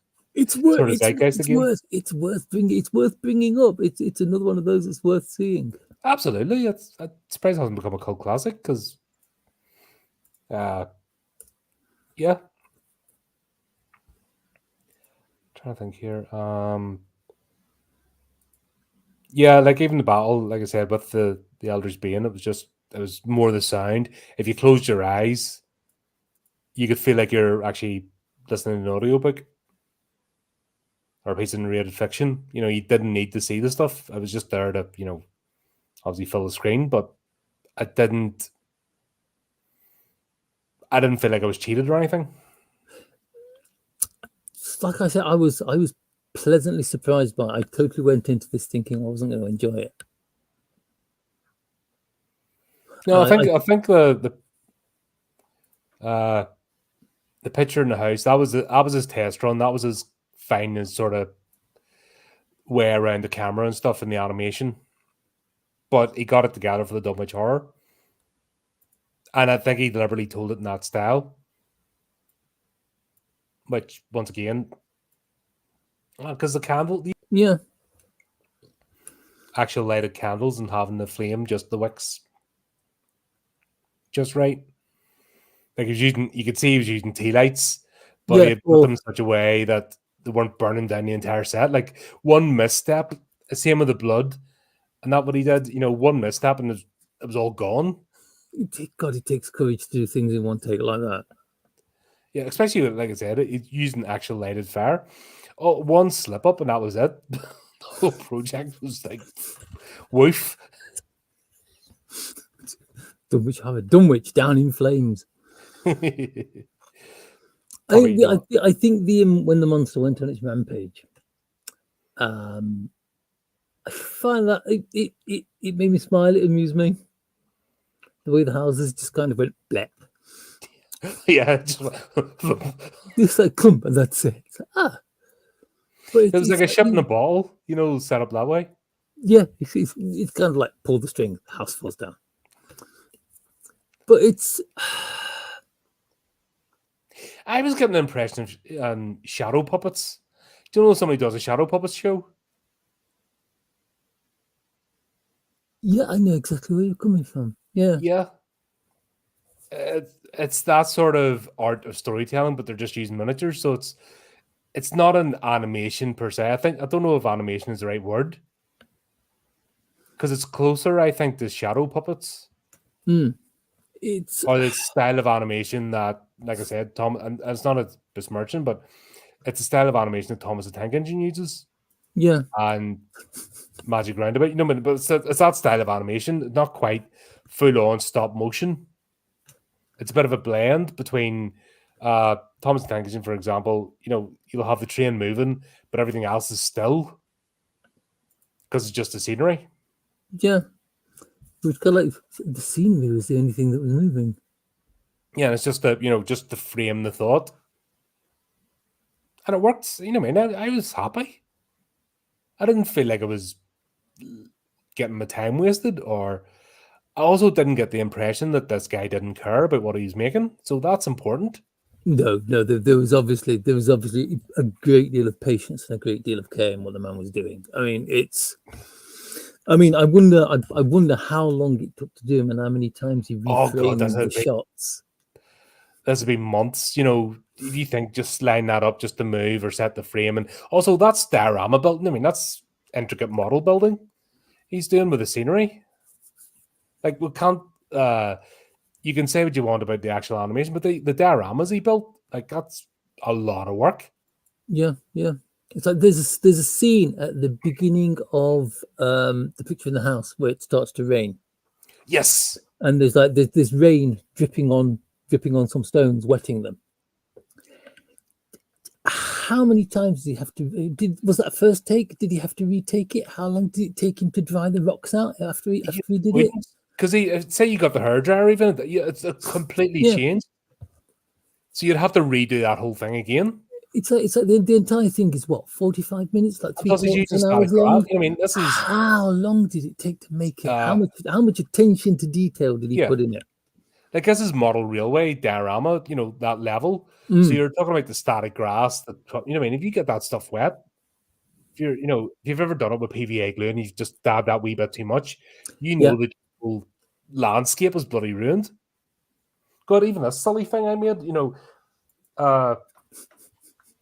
sort of zeitgeist again. It's worth bringing up. It's another one of those that's worth seeing. Absolutely, I'm surprised it hasn't become a cult classic because, yeah. Trying to think here. Yeah, like even the battle, like I said, with the Eldritch Being, it was more the sound. If you closed your eyes, you could feel like you're actually listening to an audiobook or a piece of narrated fiction. You know, you didn't need to see the stuff. I was just there to, obviously fill the screen, but I didn't feel like I was cheated or anything. Like I said, I was pleasantly surprised by it. I totally went into this thinking I wasn't going to enjoy it. No, I think the picture in the house, that was his test run. That was his finding his sort of way around the camera and stuff in the animation. But he got it together for the Dunwich Horror. And I think he deliberately told it in that style. Which, once again, because the candle, yeah, actual lighted candles and having the flame, just the wicks, just right. Like you could see he was using tea lights, but he had put them in such a way that they weren't burning down the entire set. Like one misstep, same with the blood, and that what he did. One misstep and it was all gone. God, it takes courage to do things in one take like that. Yeah, especially like I said, it's using actual lighted fire. Oh, one slip up and that was it. The whole project was like, woof. Dunwich down in flames. I think when the monster went on its rampage, I find that it made me smile. It amused me. The way the houses just kind of went blep. Yeah, just like clump, and that's it. It was like a ship in a bottle, set up that way. Yeah, it's kind of like pull the string, the house falls down. But it's. I was getting the impression of shadow puppets. Do you know somebody does a shadow puppets show? Yeah, I know exactly where you're coming from. Yeah. Yeah. It's that sort of art of storytelling, but they're just using miniatures, so it's not an animation per se. I don't know if animation is the right word because it's closer, I think, to shadow puppets. It's or the style of animation that, like I said, Tom, and it's not a besmirching, but it's a style of animation that Thomas the Tank Engine uses. Yeah. And Magic Roundabout, but it's that style of animation, not quite full on stop motion. It's a bit of a blend between Thomas the Tank Engine, for example. You'll have the train moving, but everything else is still because it's just the scenery. Yeah, it's kind of like the scenery was the only thing that was moving. Yeah, and it's just just to frame the thought, and it worked. I was happy. I didn't feel like I was getting my time wasted, or I also didn't get the impression that this guy didn't care about what he's making. So that's important. No, there was obviously a great deal of patience and a great deal of care in what the man was doing. I wonder how long it took to do him and how many times he reframed the shots. This would be months, if you think just line that up just to move or set the frame. And also that's diorama building. That's intricate model building he's doing with the scenery. Like, we can't, you can say what you want about the actual animation, but the dioramas he built, like, that's a lot of work. Yeah. It's like there's a scene at the beginning of the picture in the house where it starts to rain, Yes. and there's rain dripping on some stones, wetting them. How many times did he have to? Was that first take? Did he have to retake it? How long did it take him to dry the rocks out after he did it? Because say you got the hairdryer, even it's a completely changed. So you'd have to redo that whole thing again. It's like the entire thing is what, 45 minutes, like 3/4 an hour long. I mean, this is how long did it take to make it? How much attention to detail did he put in it? Like this is model railway diorama, that level. So you're talking about the static grass. I mean, if you get that stuff wet, if you've ever done it with PVA glue and you've just dabbed that wee bit too much, that the whole landscape was bloody ruined. God, even a silly thing I made,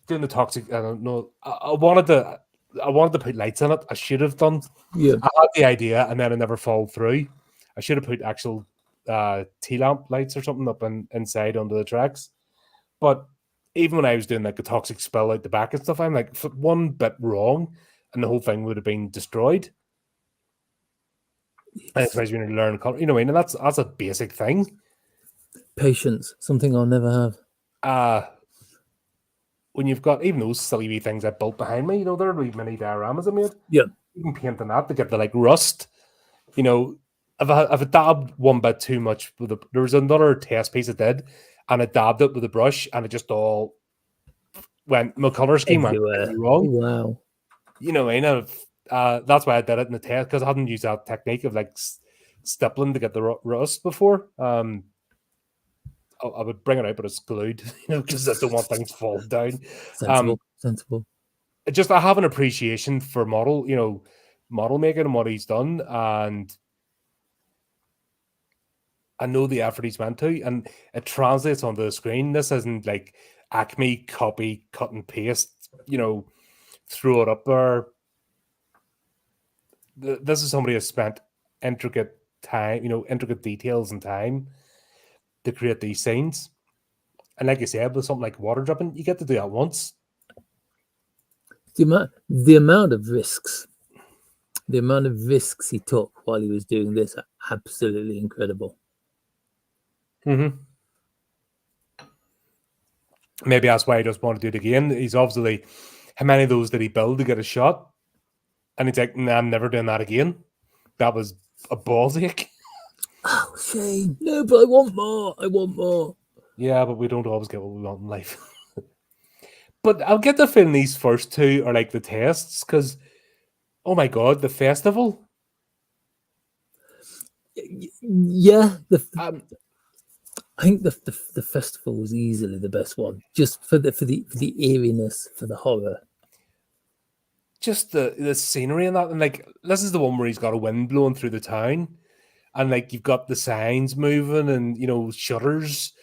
doing the toxic. I don't know. I wanted to put lights in it. I should have done. Yeah, I had the idea and then I never followed through. I should have put actual T-lamp lights or something up inside under the tracks. But even when I was doing like a toxic spill out the back and stuff, I'm like, if one bit wrong and the whole thing would have been destroyed. And especially when you learn color, and that's a basic thing. Patience, something I'll never have. When you've got even those silly wee things I built behind me, there are wee mini dioramas I made. Yeah. You can paint on that to get the like rust. If I dabbed one bit too much there was another test piece I did, and I dabbed it with a brush, and it just all went. My color scheme went wrong. Wow. That's why I did it in the test, because I hadn't used that technique of like stippling to get the rust before. I would bring it out, but it's glued, because I don't want things to fall down. Sensible. I have an appreciation for model making and what he's done, and I know the effort he's went to, and it translates onto the screen. This isn't like Acme copy, cut and paste, throw it up there. This is somebody who spent intricate time, intricate details and time to create these scenes. And like I said, with something like water dripping, you get to do that once. The amount of risks he took while he was doing this are absolutely incredible. Mm-hmm. Maybe that's why he doesn't want to do it again. He's obviously, how many of those did he build to get a shot? And he's like, nah, I'm never doing that again. That was a balls ache. Oh, shame. No, but I want more. Yeah, but we don't always get what we want in life. But I'll get the feeling these first two are like the tests, because, oh my God, the festival. Yeah, I think the festival was easily the best one, just for the eeriness, for the horror. Just the scenery and that, and like this is the one where he's got a wind blowing through the town, and like you've got the signs moving, and shutters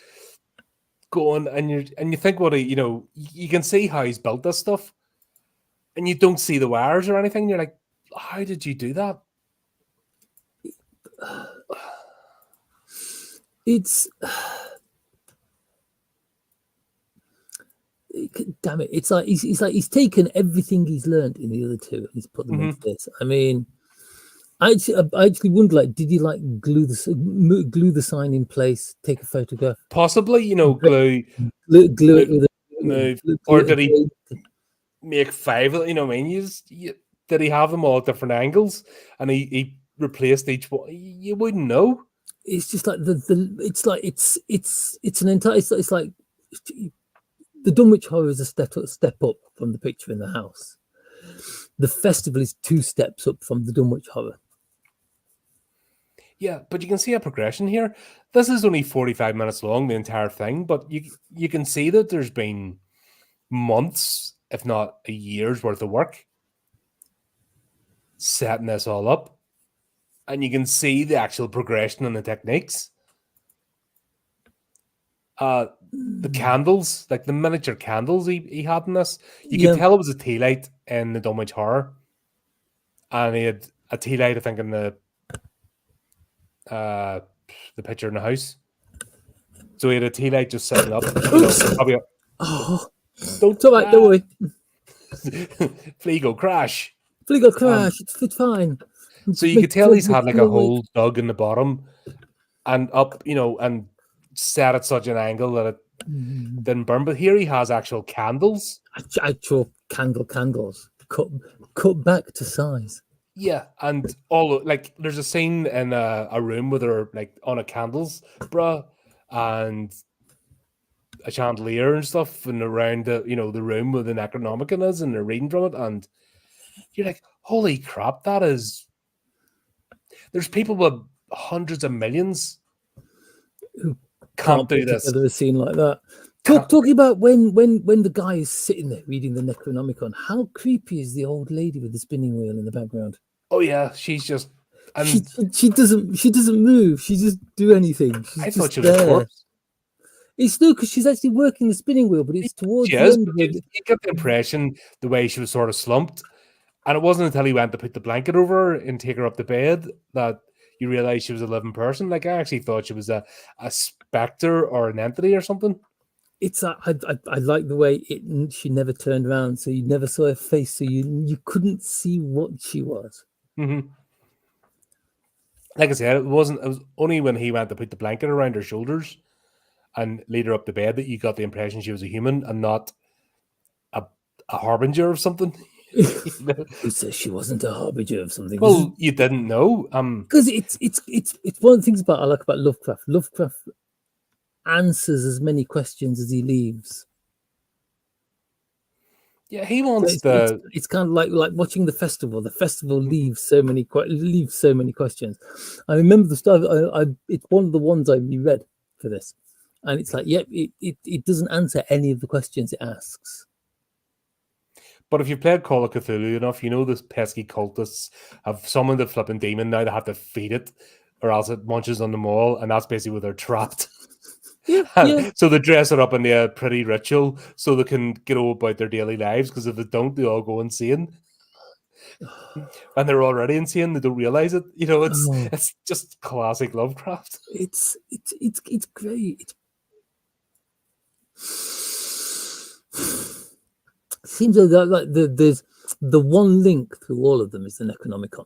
going, and you think what you can see how he's built this stuff, and you don't see the wires or anything. You're like, how did you do that? It's damn it! It's like he's taken everything he's learned in the other two and he's put them into this. I mean, I actually wonder, like, did he like glue the sign in place, take a photograph, possibly, glue it with or did he make 5? Did he have them all at different angles and he replaced each one? You wouldn't know. It's just like it's an entire. It's like the Dunwich Horror is a step up from the picture in the house. The festival is 2 steps up from the Dunwich Horror. Yeah, but you can see a progression here. This is only 45 minutes long, the entire thing, but you can see that there's been months, if not a year's worth of work setting this all up. And you can see the actual progression and the techniques. The candles, like the miniature candles he had in this, you could tell it was a tea light in the Dunwich Horror. And he had a tea light, I think, in the picture in the house. So he had a tea light just setting up. Don't worry. Fleago crash. Fligo crash. It's fine. So you could tell he's had like a hole dug in the bottom and up, and set at such an angle that it didn't burn. But here he has actual candles. Actual candles cut back to size. Yeah, and there's a scene in a room where they're like on a candles, and a chandelier and stuff, and around the room where the Necronomicon is, and they're reading from it, and you're like, holy crap, that is. There's people with hundreds of millions who can't do this. A scene like that. Talking about when the guy is sitting there reading the Necronomicon, how creepy is the old lady with the spinning wheel in the background? Oh yeah, she's just. She doesn't move. She just do anything. I thought she was a corpse. It's no, because she's actually working the spinning wheel, but it's towards the end. You get the impression the way she was sort of slumped, and it wasn't until he went to put the blanket over her and take her up to bed that you realize she was a living person. Like, I actually thought she was a specter or an entity or something. I like the way she never turned around, so you never saw her face, so you couldn't see what she was. Mm-hmm. Like I said, it was only when he went to put the blanket around her shoulders and lead her up to bed that you got the impression she was a human and not a harbinger of something. Who says she wasn't a harbinger of something? Well, you didn't know. Because it's one of the things I like about Lovecraft. Lovecraft answers as many questions as he leaves. Yeah, he wants it's kind of like watching the festival. The festival leaves so many questions. I remember the start. It's one of the ones I reread for this, and it's like, it doesn't answer any of the questions it asks. But if you've played Call of Cthulhu enough, you know those pesky cultists have summoned the flipping demon. Now they have to feed it, or else it munches on them all, and that's basically where they're trapped. Yeah. So they dress it up in a pretty ritual so they can get on about their daily lives, because if they don't, they all go insane. And they're already insane, they don't realize it. It's just classic Lovecraft. It's great. Seems like there's the one link through all of them is the Necronomicon.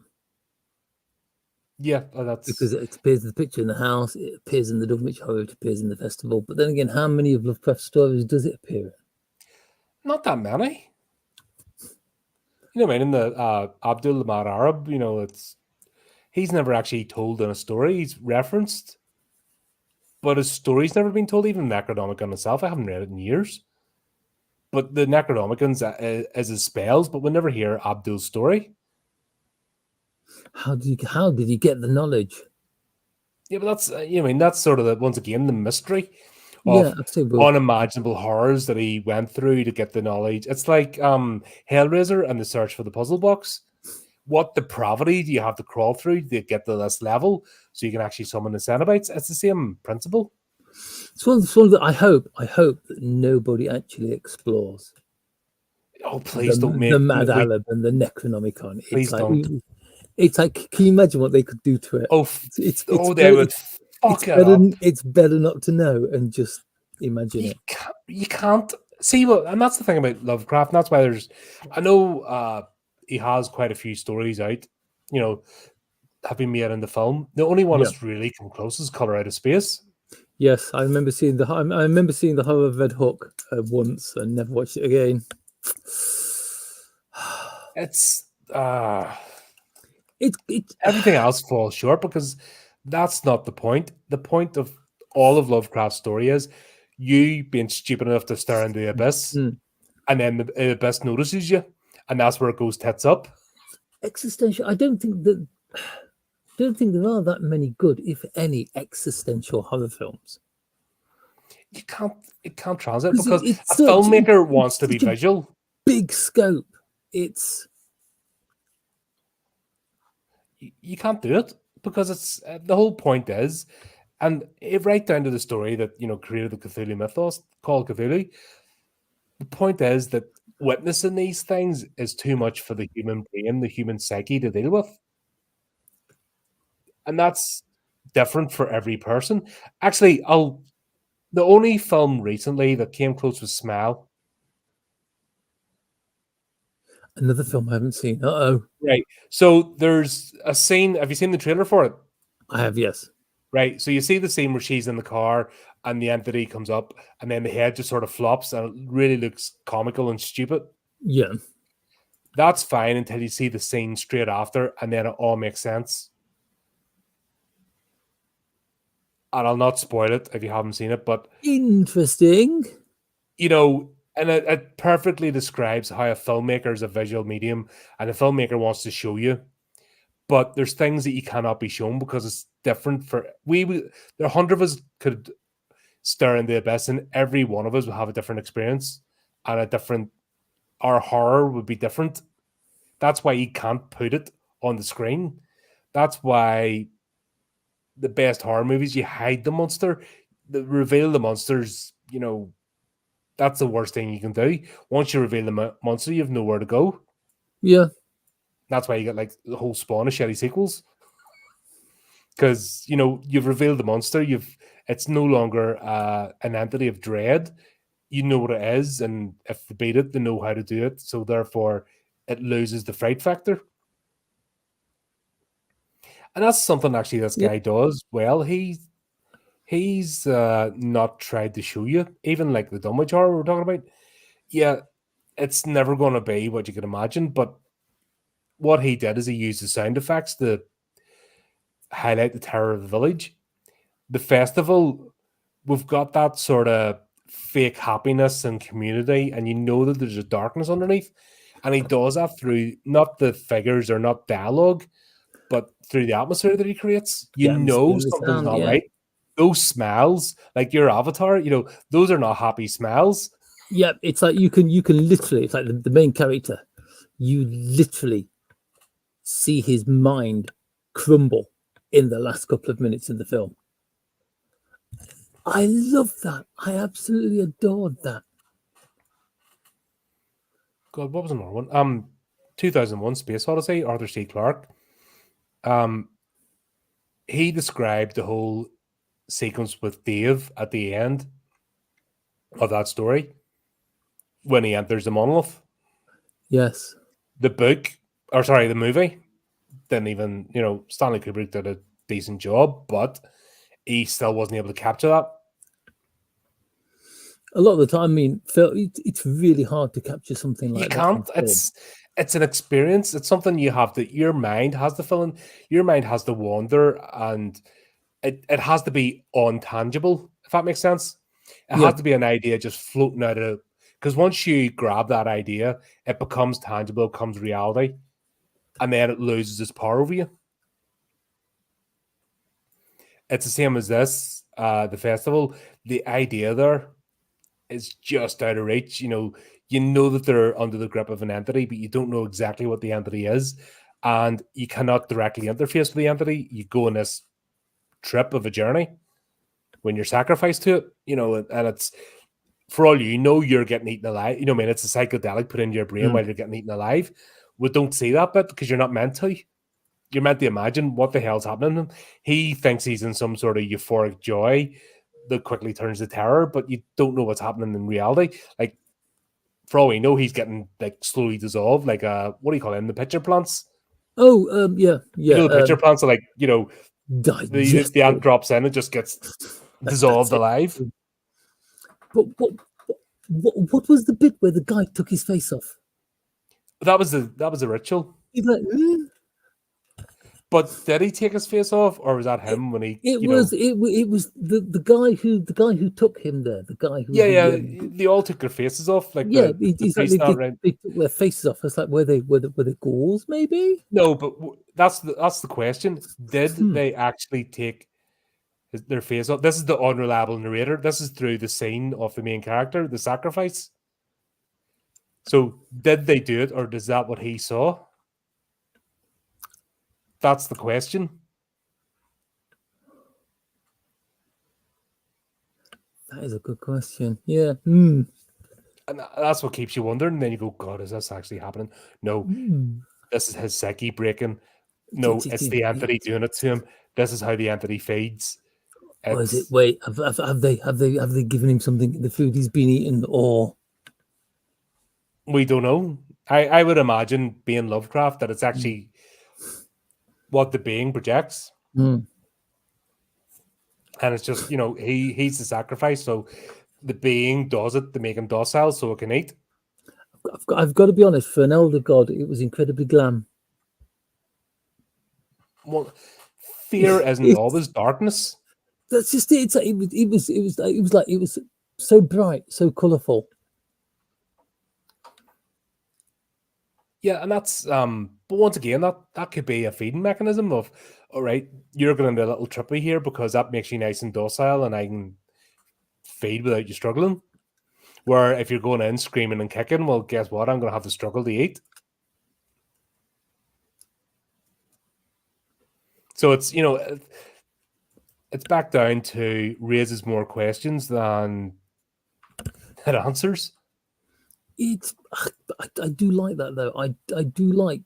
Yeah, that's because it appears in the picture in the house, it appears in the Dunwich Horror, it appears in the festival. But then again, how many of Lovecraft's stories does it appear in? Not that many. In the Abdul Lamar Arab, he's never actually told in a story. He's referenced, but his story's never been told. Even Necronomicon itself, I haven't read it in years. But the Necronomicon's is his spells, but we never hear Abdul's story. How did he get the knowledge? Yeah, but that's that's sort of once again the mystery of unimaginable horrors that he went through to get the knowledge. It's like Hellraiser and the search for the puzzle box. What depravity do you have to crawl through to get to this level so you can actually summon the Cenobites? It's the same principle. It's one that I hope that nobody actually explores. Oh, please don't make the Mad Arab and the Necronomicon. Please don't. It's like, can you imagine what they could do to it? They would fuck it up. It's better not to know and just imagine it. You can't see and that's the thing about Lovecraft. And that's why I know he has quite a few stories out, have been made in the film. The only one that's really come close is Color Out of Space. Yes, I remember seeing the Horror of Red Hook once and never watched it again. It's everything else falls short because that's not the point. The point of all of Lovecraft's story is you being stupid enough to stare into the abyss, and then the abyss notices you, and that's where it goes tits up. Existential. I don't think there are that many good, if any, existential horror films. It can't translate because a filmmaker wants to be visual. Big scope. You can't do it because it's the whole point is, and right down to the story that created the Cthulhu mythos called Cthulhu. The point is that witnessing these things is too much for the human brain, the human psyche to deal with, and that's different for every person. Actually, the only film recently that came close was Smile. Another film I haven't seen. Uh-oh. Right. So there's a scene. Have you seen the trailer for it? I have, yes. Right. So you see the scene where she's in the car and the entity comes up and then the head just sort of flops and it really looks comical and stupid. Yeah. That's fine until you see the scene straight after and then it all makes sense. And I'll not spoil it if you haven't seen it, but Interesting. you know, and it perfectly describes how a filmmaker is a visual medium and a filmmaker wants to show you. But there's things that you cannot be shown because it's different for there 100 of us could stare in the abyss and every one of us will have a different experience and our horror would be different. That's why you can't put it on the screen. That's why the best horror movies, you hide the monster, reveal the monsters, you know, that's the worst thing you can do. Once you reveal the monster, you have nowhere to go. Yeah. That's why you get like the whole spawn of shitty sequels. Because, you know, you've revealed the monster, it's no longer an entity of dread. You know what it is, and if they beat it, they know how to do it. So therefore, it loses the fright factor. And that's something actually this guy does well. He's not tried to show you, even like the Dunwich Horror we're talking about. Yeah, it's never going to be what you can imagine, but what he did is he used the sound effects to highlight the terror of the village. The festival, we've got that sort of fake happiness and community, and you know that there's a darkness underneath. And he does that through not the figures or not dialogue, but through the atmosphere that he creates. You know something's not right. Those smells, like your avatar, you know, those are not happy smells. Yeah, it's like you can literally, it's like the main character, you literally see his mind crumble in the last couple of minutes of the film. I love that. I absolutely adored that. God, what was another one? 2001 Space Odyssey, Arthur C. Clarke. He described the whole sequence with Dave at the end of that story when he enters the monolith. Yes. The movie didn't even, you know, Stanley Kubrick did a decent job, but he still wasn't able to capture that. A lot of the time, I mean, Phil, it's really hard to capture something like that. You can't. It's an experience. It's something you have to. Your mind has to fill in. Your mind has to wander, and it has to be untangible. If that makes sense, it has to be an idea just floating out of. Because once you grab that idea, it becomes tangible, it becomes reality, and then it loses its power over you. It's the same as this. The festival. The idea there is just out of reach. You know that they're under the grip of an entity, but you don't know exactly what the entity is, and you cannot directly interface with the entity. You go on this trip of a journey when you're sacrificed to it, and it's, for all you know, you're getting eaten alive. It's a psychedelic put into your brain while you're getting eaten alive. We don't see that bit because you're not meant to. You're meant to imagine what the hell's happening. He thinks he's in some sort of euphoric joy that quickly turns to terror, but you don't know what's happening in reality. Like, for all we know, he's getting like slowly dissolved, like what do you call them? The pitcher plants. Oh, yeah. The pitcher plants are like, the ant drops in, it just gets dissolved alive. But what was the bit where the guy took his face off? That was a ritual. He's like, But did he take his face off, or was that him when he? It was the guy who took him there. The guy who they all took their faces off. Like they took their faces off. It's like were they ghouls maybe? No, but that's the question. Did they actually take their face off? This is the unreliable narrator. This is through the scene of the main character, the sacrifice. So did they do it, or is that what he saw? That's the question. That is a good question. Yeah. And that's what keeps you wondering. And then you go, God, is this actually happening? No. This is his psyche breaking. No, it's the entity doing it to him. This is how the entity feeds. Or is it? Wait, have they given him something? The food he's been eating, or we don't know. I would imagine, being Lovecraft, that it's actually what the being projects. Mm. And it's just, he's the sacrifice, so the being does it to make him docile so it can eat. I've got to be honest, for an elder god, it was incredibly glam. Well, fear isn't always darkness. That's just it. It was so bright, so colourful. Yeah, and that's but once again, that could be a feeding mechanism of, all right, you're going to be a little trippy here because that makes you nice and docile, and I can feed without you struggling. Where if you're going in screaming and kicking, well, guess what? I'm going to have to struggle to eat. So it's it's back down to raises more questions than it answers. I do like that though. I do like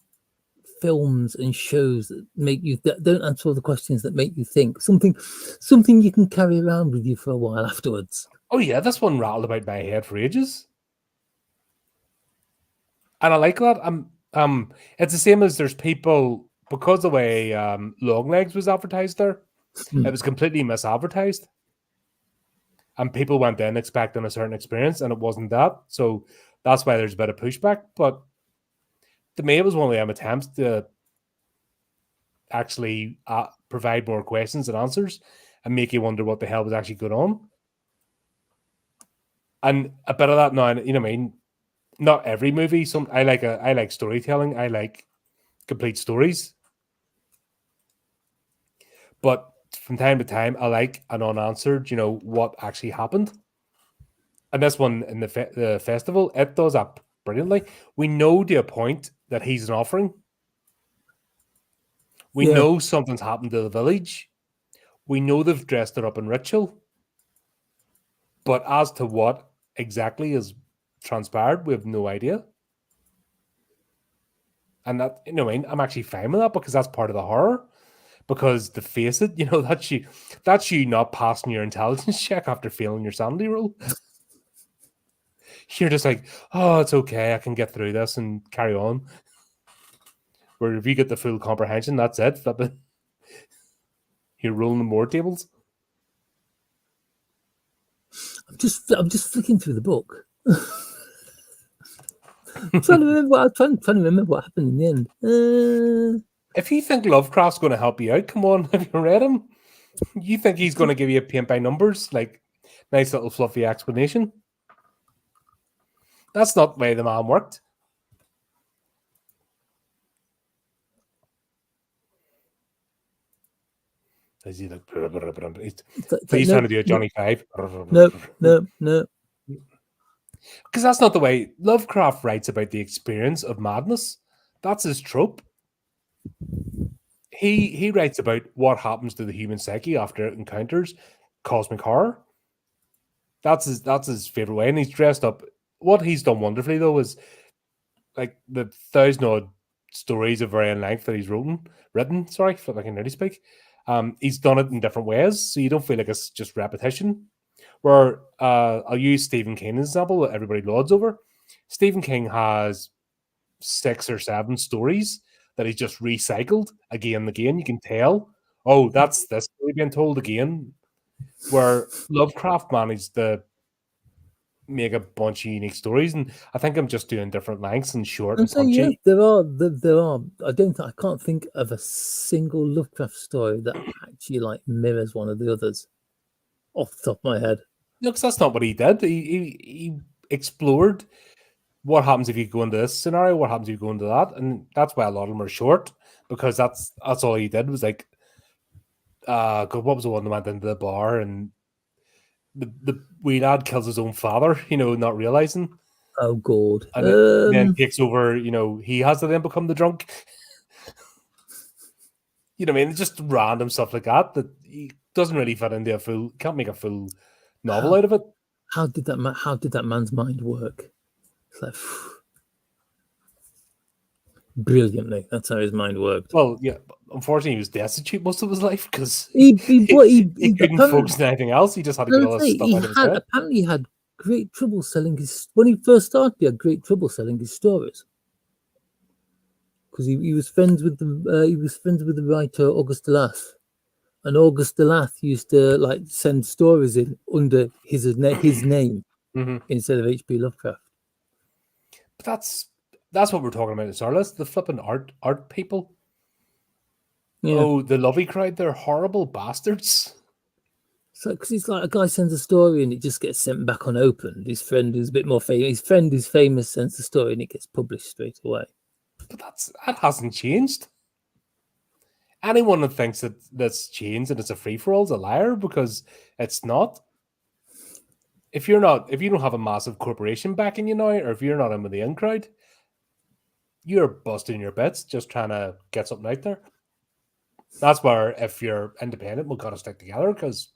films and shows that don't answer all the questions, that make you think. Something you can carry around with you for a while afterwards. Oh yeah, this one rattled about my head for ages, and I like that. It's the same as there's people, because the way Longlegs was advertised there, it was completely misadvertised, and people went in expecting a certain experience, and it wasn't that. So that's why there's a bit of pushback. But to me, it was one of them attempts to actually provide more questions and answers and make you wonder what the hell was actually going on. And a bit of that now, you know what I mean? Not every movie. I like storytelling. I like complete stories. But from time to time, I like an unanswered, what actually happened. And this one in the festival, it does that brilliantly. We know to a point that he's an offering. We know something's happened to the village. We know they've dressed it up in ritual. But as to what exactly is transpired, we have no idea. And that, I'm actually fine with that, because that's part of the horror. Because to face it, that's you not passing your intelligence check after failing your sanity roll. You're just like, oh, it's okay, I can get through this and carry on. Where if you get the full comprehension, that's it. You're rolling more tables. I'm just flicking through the book. I'm trying to remember what happened in the end. If you think Lovecraft's going to help you out, come on, have you read him? You think he's going to give you a paint by numbers, like nice little fluffy explanation? That's not the way the man worked. Is he like? He's trying to do a Johnny Five. No. Because that's not the way Lovecraft writes about the experience of madness. That's his trope. He writes about what happens to the human psyche after it encounters cosmic horror. That's his favorite way, and he's dressed up. What he's done wonderfully, though, is like the 1,000-odd stories of varying length that he's written. Sorry, if I can really speak. He's done it in different ways, so you don't feel like it's just repetition. Where I'll use Stephen King as an example that everybody lauds over. Stephen King has 6 or 7 stories that he just recycled again and again. You can tell, oh, that's this story being told again. Where Lovecraft managed to make a bunch of unique stories, and I think I'm just doing different lengths and short and punchy. Yeah, there are. I can't think of a single Lovecraft story that actually like mirrors one of the others off the top of my head. No, because that's not what he did. He explored what happens if you go into this scenario, what happens if you go into that, and that's why a lot of them are short, because that's all he did was like, God, what was the one that went into the bar and the wee lad kills his own father, not realizing. Oh God! And then takes over. He has to then become the drunk. I mean, it's just random stuff like that he doesn't really fit into can't make a full novel out of it. How did that man's mind work? It's like, brilliantly. That's how his mind worked. Well, yeah. Unfortunately, he was destitute most of his life because he couldn't focus on anything else. He just had to get all this stuff out of his head. Apparently, he had great trouble selling his. When he first started, he had great trouble selling his stories. because he was friends with the writer August Delath, and August Delath used to like send stories in under his name instead of H.P. Lovecraft. But that's what we're talking about, Sarlas. The flipping art people. Yeah. Oh, the lovey crowd, they're horrible bastards. So, because it's like a guy sends a story and it just gets sent back unopened. His friend who's a bit more famous, sends the story and it gets published straight away. But that hasn't changed. Anyone that thinks that's changed and it's a free for all is a liar, because it's not. If you don't have a massive corporation backing you now, or if you're not in with the in crowd, you're busting your bits just trying to get something out there. That's where, if you're independent, we've got to stick together, because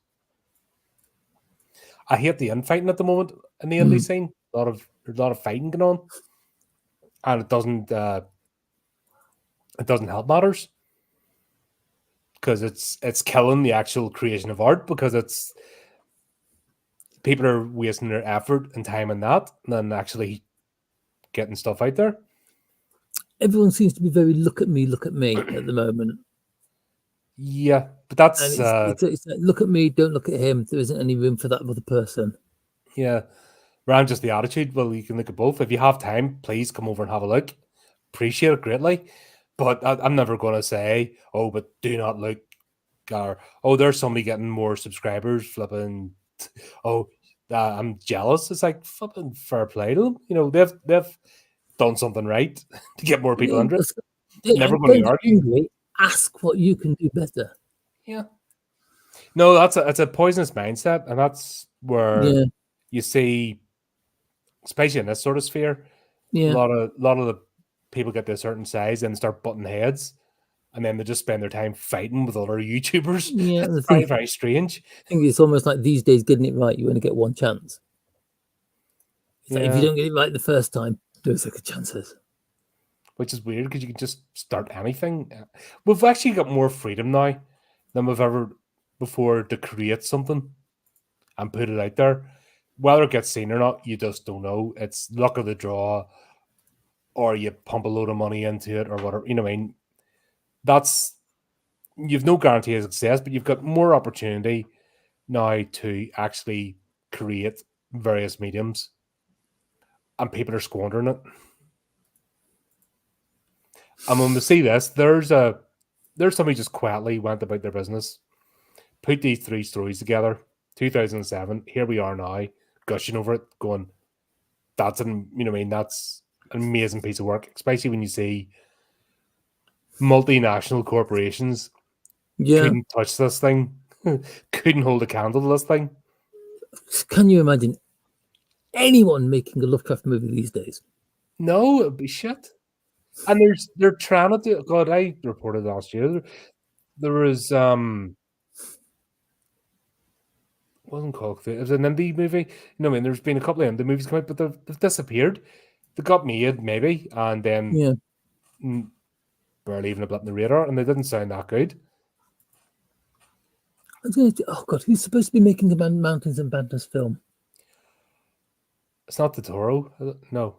I hate the infighting at the moment in the indie scene. There's a lot of fighting going on, and it doesn't help matters, because it's killing the actual creation of art, because it's people are wasting their effort and time in that than actually getting stuff out there. Everyone seems to be very look at me at the moment. Yeah, but that's it's like, look at me, don't look at him. There isn't any room for that other person. Yeah, around just the attitude. Well, you can look at both. If you have time, please come over and have a look. Appreciate it greatly. But I'm never going to say, oh, but do not look, or oh, there's somebody getting more subscribers. Flipping, oh, I'm jealous. It's like flipping fair play to them. You know, they've done something right to get more people into it. Never going to argue. Angry, ask what you can do better. Yeah. No, it's a poisonous mindset, and that's where you see, especially in this sort of sphere, a lot of the people get to a certain size and start butting heads, and then they just spend their time fighting with other YouTubers. Yeah, it's very, very strange. I think it's almost like these days, getting it right, you only get one chance. It's like if you don't get it right the first time, do a second chances. Which is weird, because you can just start anything. We've actually got more freedom now than we've ever before to create something and put it out there. Whether it gets seen or not, you just don't know. It's luck of the draw, or you pump a load of money into it, or whatever. You know what I mean? You've no guarantee of success, but you've got more opportunity now to actually create various mediums, and people are squandering it. And when we see this, there's somebody just quietly went about their business, put these 3 stories together, 2007. Here we are now, gushing over it, going, that's an amazing piece of work, especially when you see multinational corporations couldn't touch this thing, couldn't hold a candle to this thing. Can you imagine anyone making a Lovecraft movie these days? No, it'd be shit. And they're trying to do. God, I reported last year there was wasn't called it was an indie movie. You know what I mean? There's been a couple of indie movies come out, but they've disappeared. They got made maybe, and then barely even a blip in the radar, and they didn't sound that good. Oh God, who's supposed to be making the Mountains and Madness film? It's not Del Toro. No,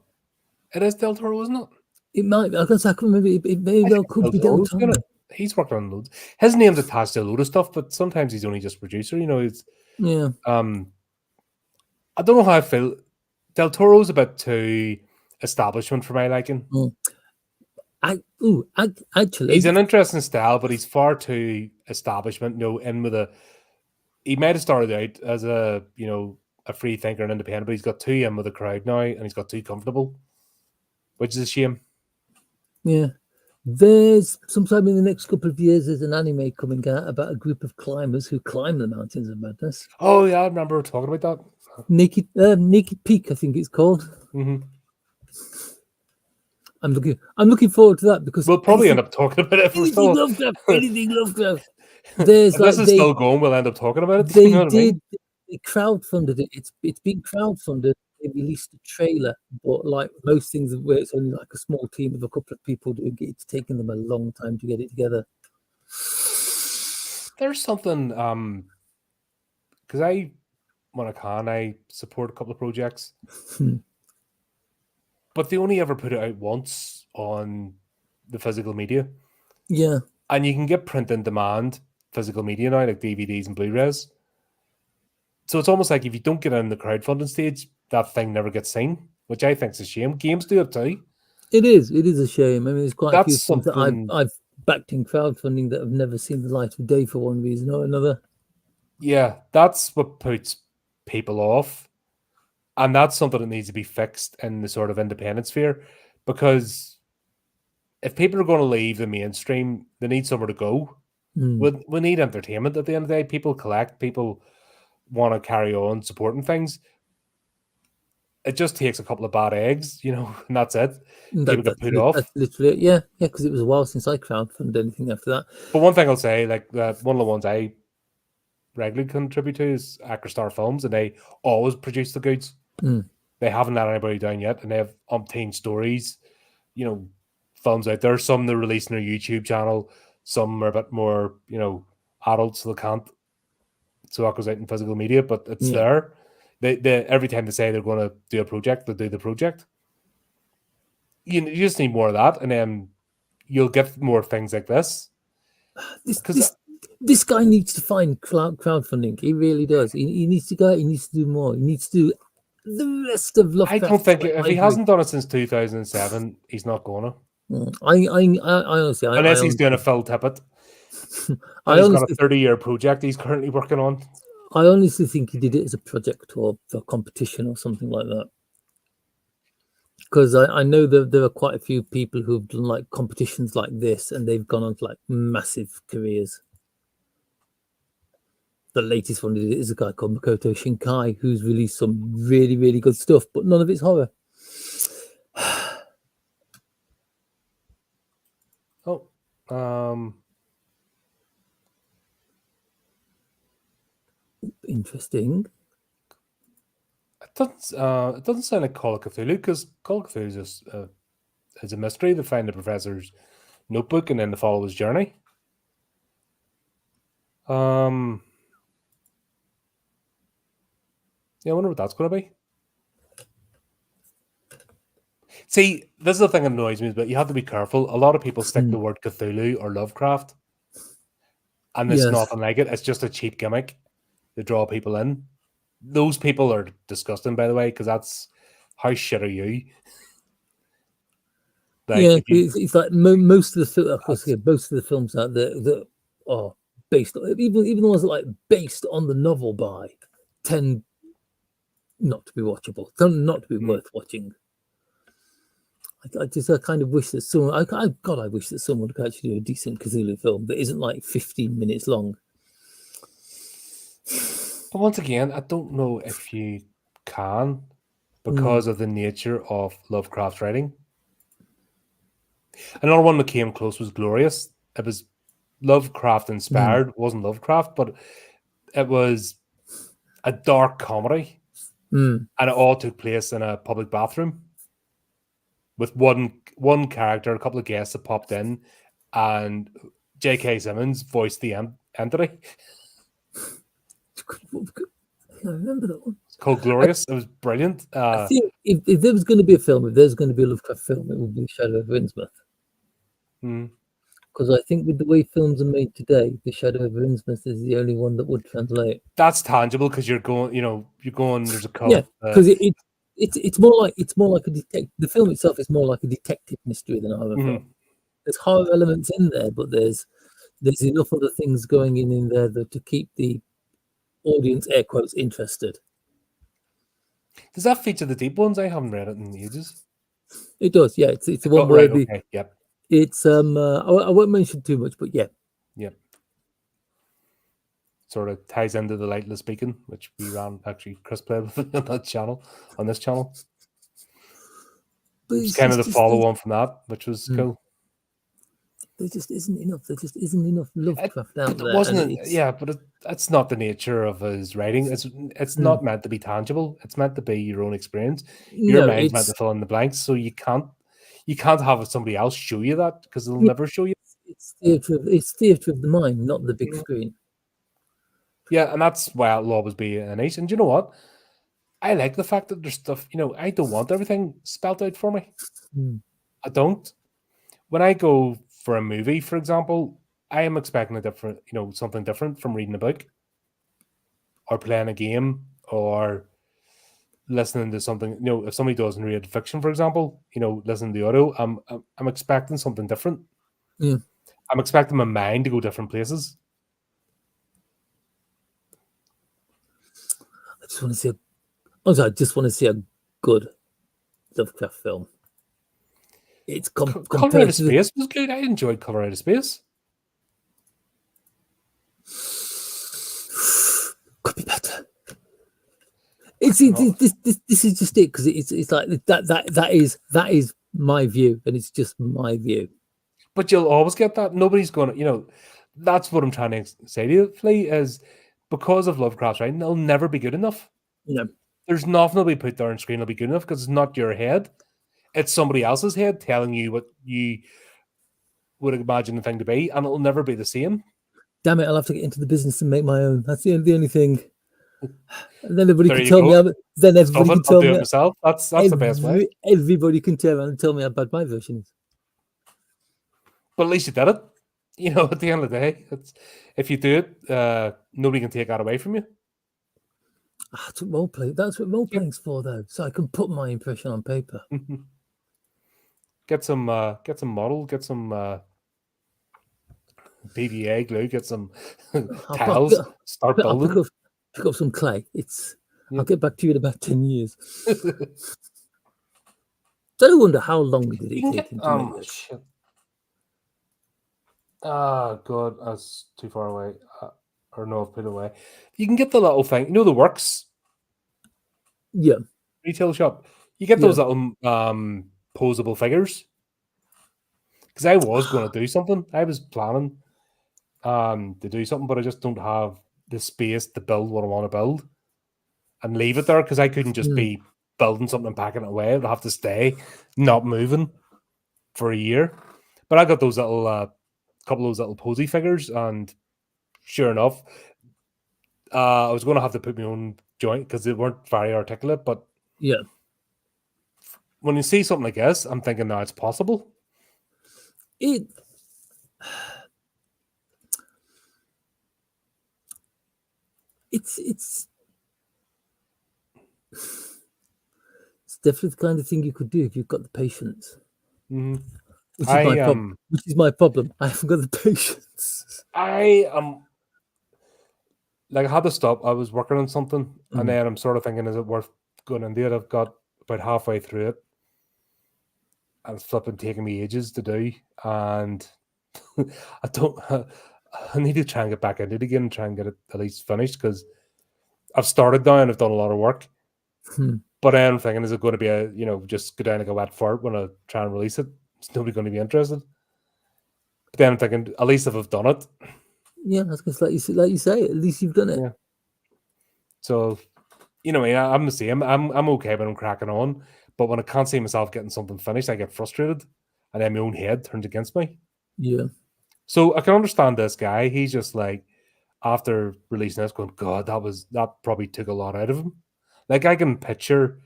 it is Del Toro, isn't it? It might be. I can't remember. It very well could be Del Toro. He's worked on loads. His name's attached to a load of stuff, but sometimes he's only just producer. You know, it's I don't know how I feel. Del Toro's a bit too establishment for my liking. Actually, he's an interesting style, but he's far too establishment. He might have started out as a free thinker and independent, but he's got too in with the crowd now, and he's got too comfortable, which is a shame. Yeah. There's sometime in the next couple of years, there's an anime coming out about a group of climbers who climb the Mountains of Madness. Oh yeah, I remember talking about that. Naked Peak, I think it's called. Mm-hmm. I'm looking forward to that, because we'll probably end up talking about it. Anything Lovecraft. If this is still going, we'll end up talking about it. They crowdfunded it. It's been crowdfunded. They released a trailer, but like most things where it's only like a small team of a couple of people doing it, it's taken them a long time to get it together. There's something because when I support a couple of projects, but they only ever put it out once on the physical media. Yeah. And you can get print and demand physical media now, like DVDs and Blu-rays. So it's almost like if you don't get in the crowdfunding stage, that thing never gets seen, which I think is a shame. Games do it too. It is a shame. I mean, there's quite a few That's things that something. I've backed in crowdfunding that have never seen the light of day for one reason or another. Yeah, that's what puts people off. And that's something that needs to be fixed in the sort of independent sphere, because if people are going to leave the mainstream, they need somewhere to go. We need entertainment at the end of the day. People collect, people want to carry on supporting things. It just takes a couple of bad eggs, you know, and that's it. People get put off. That's literally it. Yeah, because it was a while since I crowdfunded anything after that. But one thing I'll say, like one of the ones I regularly contribute to is Acrostar Films, and they always produce the goods. They haven't let anybody down yet, and they have umpteen stories, you know, films out there. Some they're releasing their YouTube channel, some are a bit more, you know, adult, so they can't. So that goes out in physical media, but it's there. They every time they say they're going to do a project, they do the project. You just need more of that, and then you'll get more things like this. This guy needs to find crowdfunding. He really does. He needs to go. He needs to do more. He needs to do the rest of Lovecraft. I don't think if he hasn't done it since 2007, he's not going to. I honestly, unless he's doing a Phil Tippett. He's got a 30-year project he's currently working on. I honestly think he did it as a project or a competition or something like that. Because I know that there are quite a few people who've done like competitions like this, and they've gone on to like massive careers. The latest one is a guy called Makoto Shinkai, who's released some really, really good stuff, but none of it's horror. Interesting. It doesn't sound like Call of Cthulhu, because Call of Cthulhu is a mystery. They find the professor's notebook and then they follow his journey. Yeah, I wonder what that's going to be. See, this is the thing that annoys me, but you have to be careful. A lot of people stick the word Cthulhu or Lovecraft, and it's nothing like it. It's just a cheap gimmick to draw people in. Those people are disgusting, by the way, because that's how shit are you? Like, it's like most of the films out there that are based on, even the ones that are like based on the novel by, tend not to be watchable, tend not to be worth watching. I kind of wish that someone, I wish that someone could actually do a decent Cthulhu film that isn't like 15 minutes long. But once again, I don't know if you can, because of the nature of Lovecraft writing. Another one that came close was Glorious. It was Lovecraft inspired. It wasn't Lovecraft, but it was a dark comedy. And it all took place in a public bathroom with one character, a couple of guests that popped in, and J.K. Simmons voiced the entity. I remember that one. It's called Glorious. It was brilliant. I think if there was going to be a film, if there's going to be a Lovecraft film, it would be Shadow of Innsmouth. Because I think with the way films are made today, the Shadow of Innsmouth is the only one that would translate. That's tangible because you're going. There's a cult. Yeah, because it's more like a detective. The film itself is more like a detective mystery than a horror film. There's horror elements in there, but there's enough other things going in there to keep the audience, air quotes, interested. Does that feature the Deep Ones? I haven't read it in ages. It does, yeah. It's the one where Yep. It's I won't mention too much, but yeah. Yep. Sort of ties into the Lightless Beacon, which we ran, actually Chris played with on this channel. But it's kind of the follow on from that, which was cool. There just isn't enough. There just isn't enough Lovecraft out there. But it's not the nature of his writing. It's not meant to be tangible. It's meant to be your own experience. Your mind's meant to fill in the blanks, so you can't have somebody else show you that, because they'll never show you. It's theatre of the mind, not the big screen. Yeah, and that's why it'll always be an ace. And you know what? I like the fact that there's stuff. I don't want everything spelled out for me. I don't. when I go for a movie, for example, I am expecting a different, something different from reading a book or playing a game or listening to something. If somebody doesn't read fiction, for example, listening to the audio, I'm expecting something different. Yeah. I'm expecting my mind to go different places. I just want to see a good Lovecraft film. It's Color compared Out of to Space was good. I enjoyed Color Out of Space. could be better. This is just it, because it's like that is my view, and it's just my view. But you'll always get that. Nobody's going to, that's what I'm trying to say to you, Flea, is because of Lovecraft's writing, it'll never be good enough. No. There's nothing that'll be put there on screen that'll be good enough because it's not your head. It's somebody else's head telling you what you would imagine the thing to be, and it'll never be the same. Damn it, I'll have to get into the business and make my own. That's the only thing. And then everybody There can you tell go. me. Then everybody can I'll tell do me it myself. That's the best way. Everybody can turn around and tell me how bad my version is. But at least you did it. At the end of the day, if you do it, nobody can take that away from you. That's what role play. That's what role playing's for, though. So I can put my impression on paper. Get some model. Get some PVA glue. Get some tiles. Start building. Pick up some clay. I'll get back to you in about 10 years. So I wonder how long did it take him to make this? Shit. Ah, God, that's too far away. Or no, I've put it away. You can get the little thing. The Works? Yeah. Retail shop. You get those little posable figures. Because I was going to do something. I was planning to do something, but I just don't have the space to build what I want to build and leave it there, because I couldn't just be building something and packing it away. It'd have to stay not moving for a year. But I got those little couple of those little posy figures, and sure enough, I was going to have to put my own joint because they weren't very articulate. But yeah, when you see something like this, I'm thinking, no, it's possible. It's definitely the kind of thing you could do if you've got the patience. Mm-hmm. Which is my problem. Which is my problem. I haven't got the patience. I had to stop. I was working on something, and then I'm sort of thinking, is it worth going into it? I've got about halfway through it, and it's flipping taking me ages to do, and I need to try and get back into it again and try and get it at least finished, because I've started now and I've done a lot of work. But then I'm thinking, is it going to be just go down like a wet fart when I try and release it? Is nobody going to be interested? But then I'm thinking, at least if I've done it. Yeah, I was going to say, like you say, at least you've done it. Yeah. So, I'm the same. I'm okay when I'm cracking on, but when I can't see myself getting something finished, I get frustrated, and then my own head turns against me. Yeah. So I can understand this guy. He's just like, after releasing this, going, God, that probably took a lot out of him. Like, I can picture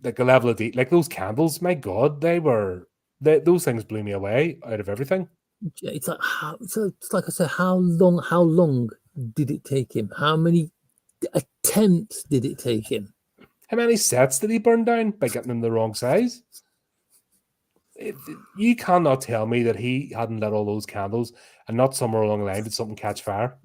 like a level of detail, like those candles. My God, those things blew me away out of everything. It's like I said, how long did it take him? How many attempts did it take him? How many sets did he burn down by getting them the wrong size? You cannot tell me that he hadn't lit all those candles and not somewhere along the line did something catch fire.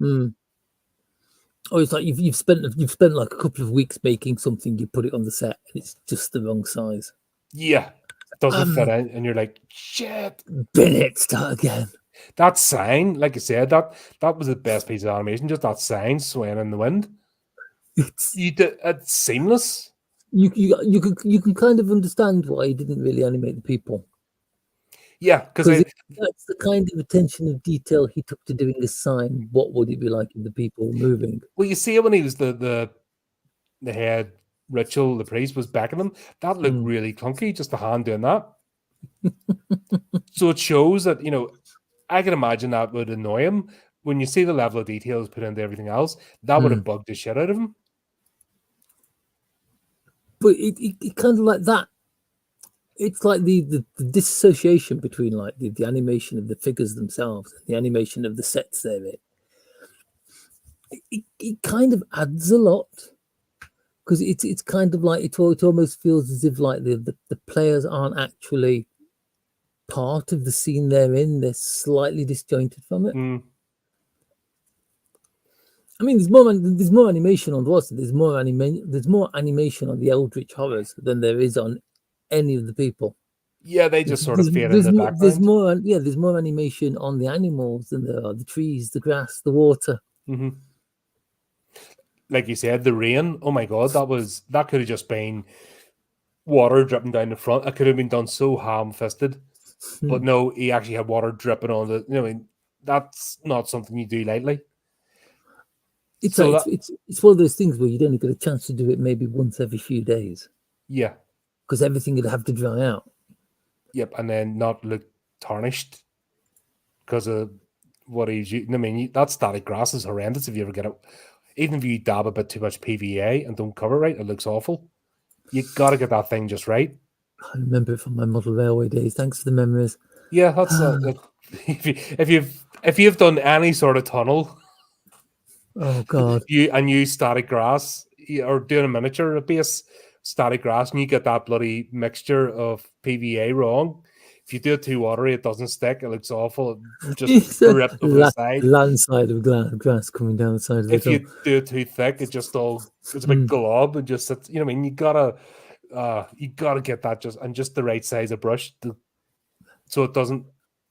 Oh, it's like you've spent like a couple of weeks making something. You put it on the set and it's just the wrong size. Yeah, it doesn't fit in, and you're like, shit. Bin it, start again. That sign, like I said, that was the best piece of animation. Just that sign swaying in the wind. It's seamless. You can kind of understand why he didn't really animate the people. Yeah, because that's the kind of attention of detail he took to doing a sign. What would it be like if the people were moving? Well, you see it when he was the head ritual, the priest was backing him. That looked really clunky, just the hand doing that. So it shows that, I can imagine that would annoy him. When you see the level of details put into everything else, that would have bugged the shit out of him. But it kind of like that. it's like the disassociation between like the animation of the figures themselves and the animation of the sets they're in. It kind of adds a lot, because it's kind of like it almost feels as if like the players aren't actually part of the scene they're in. They're slightly disjointed from it. I mean, there's more animation on Watson. There's more animation on the Eldritch Horrors than there is on any of the people. Yeah, they just sort of fade in the background. There's more animation on the animals than there are the trees, the grass, the water. Mm-hmm. Like you said, the rain. Oh my god, that could have just been water dripping down the front. It could have been done so ham-fisted, but no, he actually had water dripping on the. I mean, that's not something you do lightly. It's one of those things where you'd only get a chance to do it maybe once every few days. Yeah, because everything would have to dry out. Yep, and then not look tarnished because of what he's using. I mean, that static grass is horrendous if you ever get it. Even if you dab a bit too much PVA and don't cover it right, it looks awful. You got to get that thing just right. I remember it from my model railway days. Thanks for the memories. Yeah, that's if you've done any sort of tunnel. Oh God! And use static grass, or doing a miniature base static grass, and you get that bloody mixture of PVA wrong. If you do it too watery, it doesn't stick. It looks awful. It just ripped over the side. Landslide of grass coming down the side of the If you do it too thick, it's a big glob and just sits. You know what I mean? You gotta get that just the right size of brush so it doesn't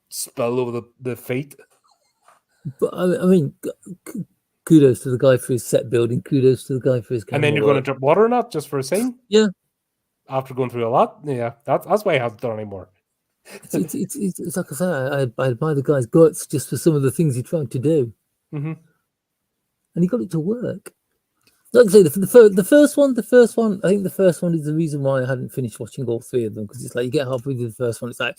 spill over the feet. But I mean, kudos to the guy for his set building. Kudos to the guy for his camera. And then you're going to drip water in it just for a scene? Yeah. After going through a lot? Yeah, that's why he hasn't done anymore. It's like I say, I admire the guy's guts just for some of the things he tried to do. Mm-hmm. And he got it to work. Like I say, the first one, I think the first one is the reason why I hadn't finished watching all three of them, because it's like you get halfway through the first one, it's like,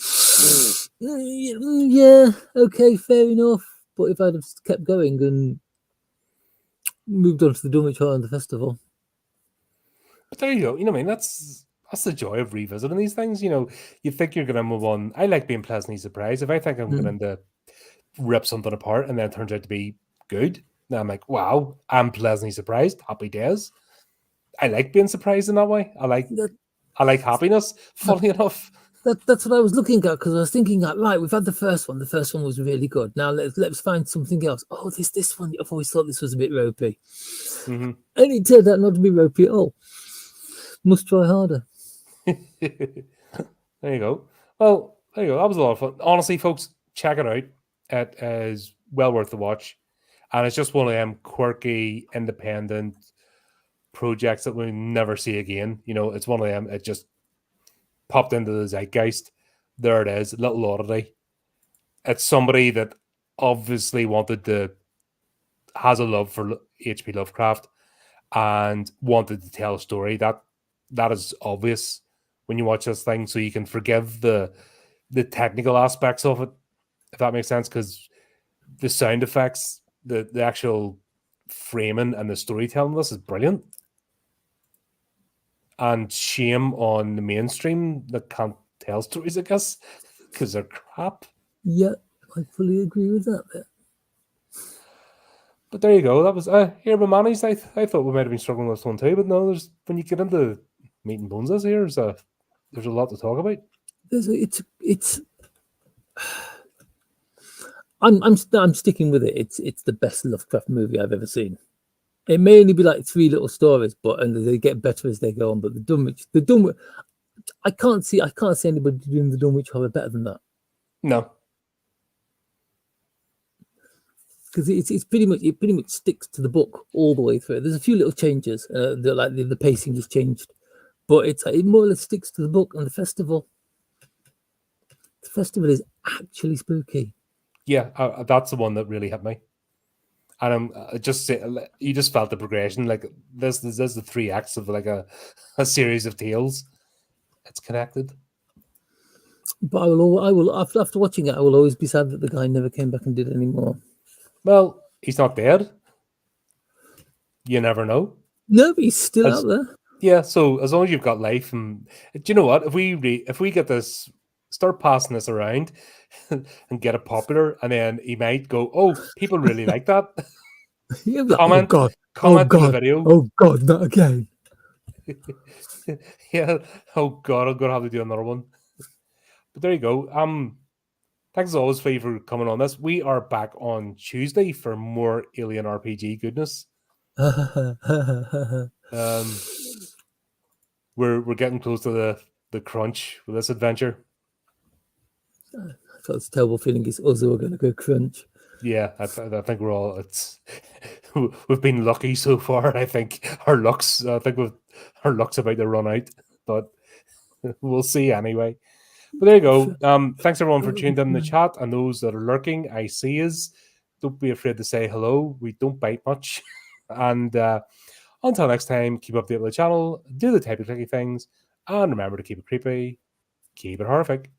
yeah, okay, fair enough. But if I'd have kept going and moved on to the Dunwich Horror and the festival. But there you go. You know what I mean? That's the joy of revisiting these things. You know, you think you're going to move on. I like being pleasantly surprised. If I think I'm going to rip something apart and then it turns out to be good, then I'm like, wow, I'm pleasantly surprised. Happy days. I like being surprised in that way. I like happiness, funny enough. That's what I was looking at, because I was thinking, like, right, we've had the first one. The first one was really good. Now let's find something else. Oh, this one, I've always thought this was a bit ropey. Mm-hmm. And it turned out not to be ropey at all. Must try harder. There you go. Well, there you go. That was a lot of fun. Honestly, folks, check it out. It is well worth the watch. And it's just one of them quirky, independent projects that we'll never see again. You know, it's one of them. It just popped into the zeitgeist. There it is, a little oddity. It's somebody that obviously has a love for H.P. Lovecraft and wanted to tell a story. That is obvious when you watch this thing, so you can forgive the technical aspects of it, if that makes sense, because the sound effects, the actual framing and the storytelling of this is brilliant. And shame on the mainstream that can't tell stories, I guess, because they're crap. Yeah, I fully agree with that bit. But there you go. That was here with Manny's. I thought we might have been struggling with this one too, but no, when you get into meat and bones, there's a lot to talk about. I'm sticking with it. It's the best Lovecraft movie I've ever seen. It may only be like three little stories, and they get better as they go on. But the Dunwich, I can't see anybody doing the Dunwich Horror better than that. No, because it pretty much sticks to the book all the way through. There's a few little changes, the pacing has changed, but it more or less sticks to the book. And the festival is actually spooky. Yeah, that's the one that really hit me. And you just felt the progression. Like there's the three acts of like a series of tales. It's connected. But I will after watching it, I will always be sad that the guy never came back and did any more. Well, he's not dead. You never know. No, but he's still out there. Yeah, so as long as you've got life, and do you know what? If we get this, start passing this around, and get it popular, and then he might go, "Oh, people really like that." You'll be like, oh comment, God, oh comment in the God, video. oh God, not again. Yeah. Oh God, I'm gonna have to do another one. But there you go. Thanks as always, Faye, for coming on this. We are back on Tuesday for more Alien RPG goodness. Um, we're getting close to the crunch with this adventure. So it's a terrible feeling it's us who are going to go crunch. Yeah, I think we're all. We've been lucky so far. I think our luck's about to run out, but we'll see anyway. But there you go. Thanks everyone for tuning in the chat, and those that are lurking. I see us. Don't be afraid to say hello. We don't bite much. And until next time, keep updated with the channel, do the typey clicky things, and remember to keep it creepy, keep it horrific.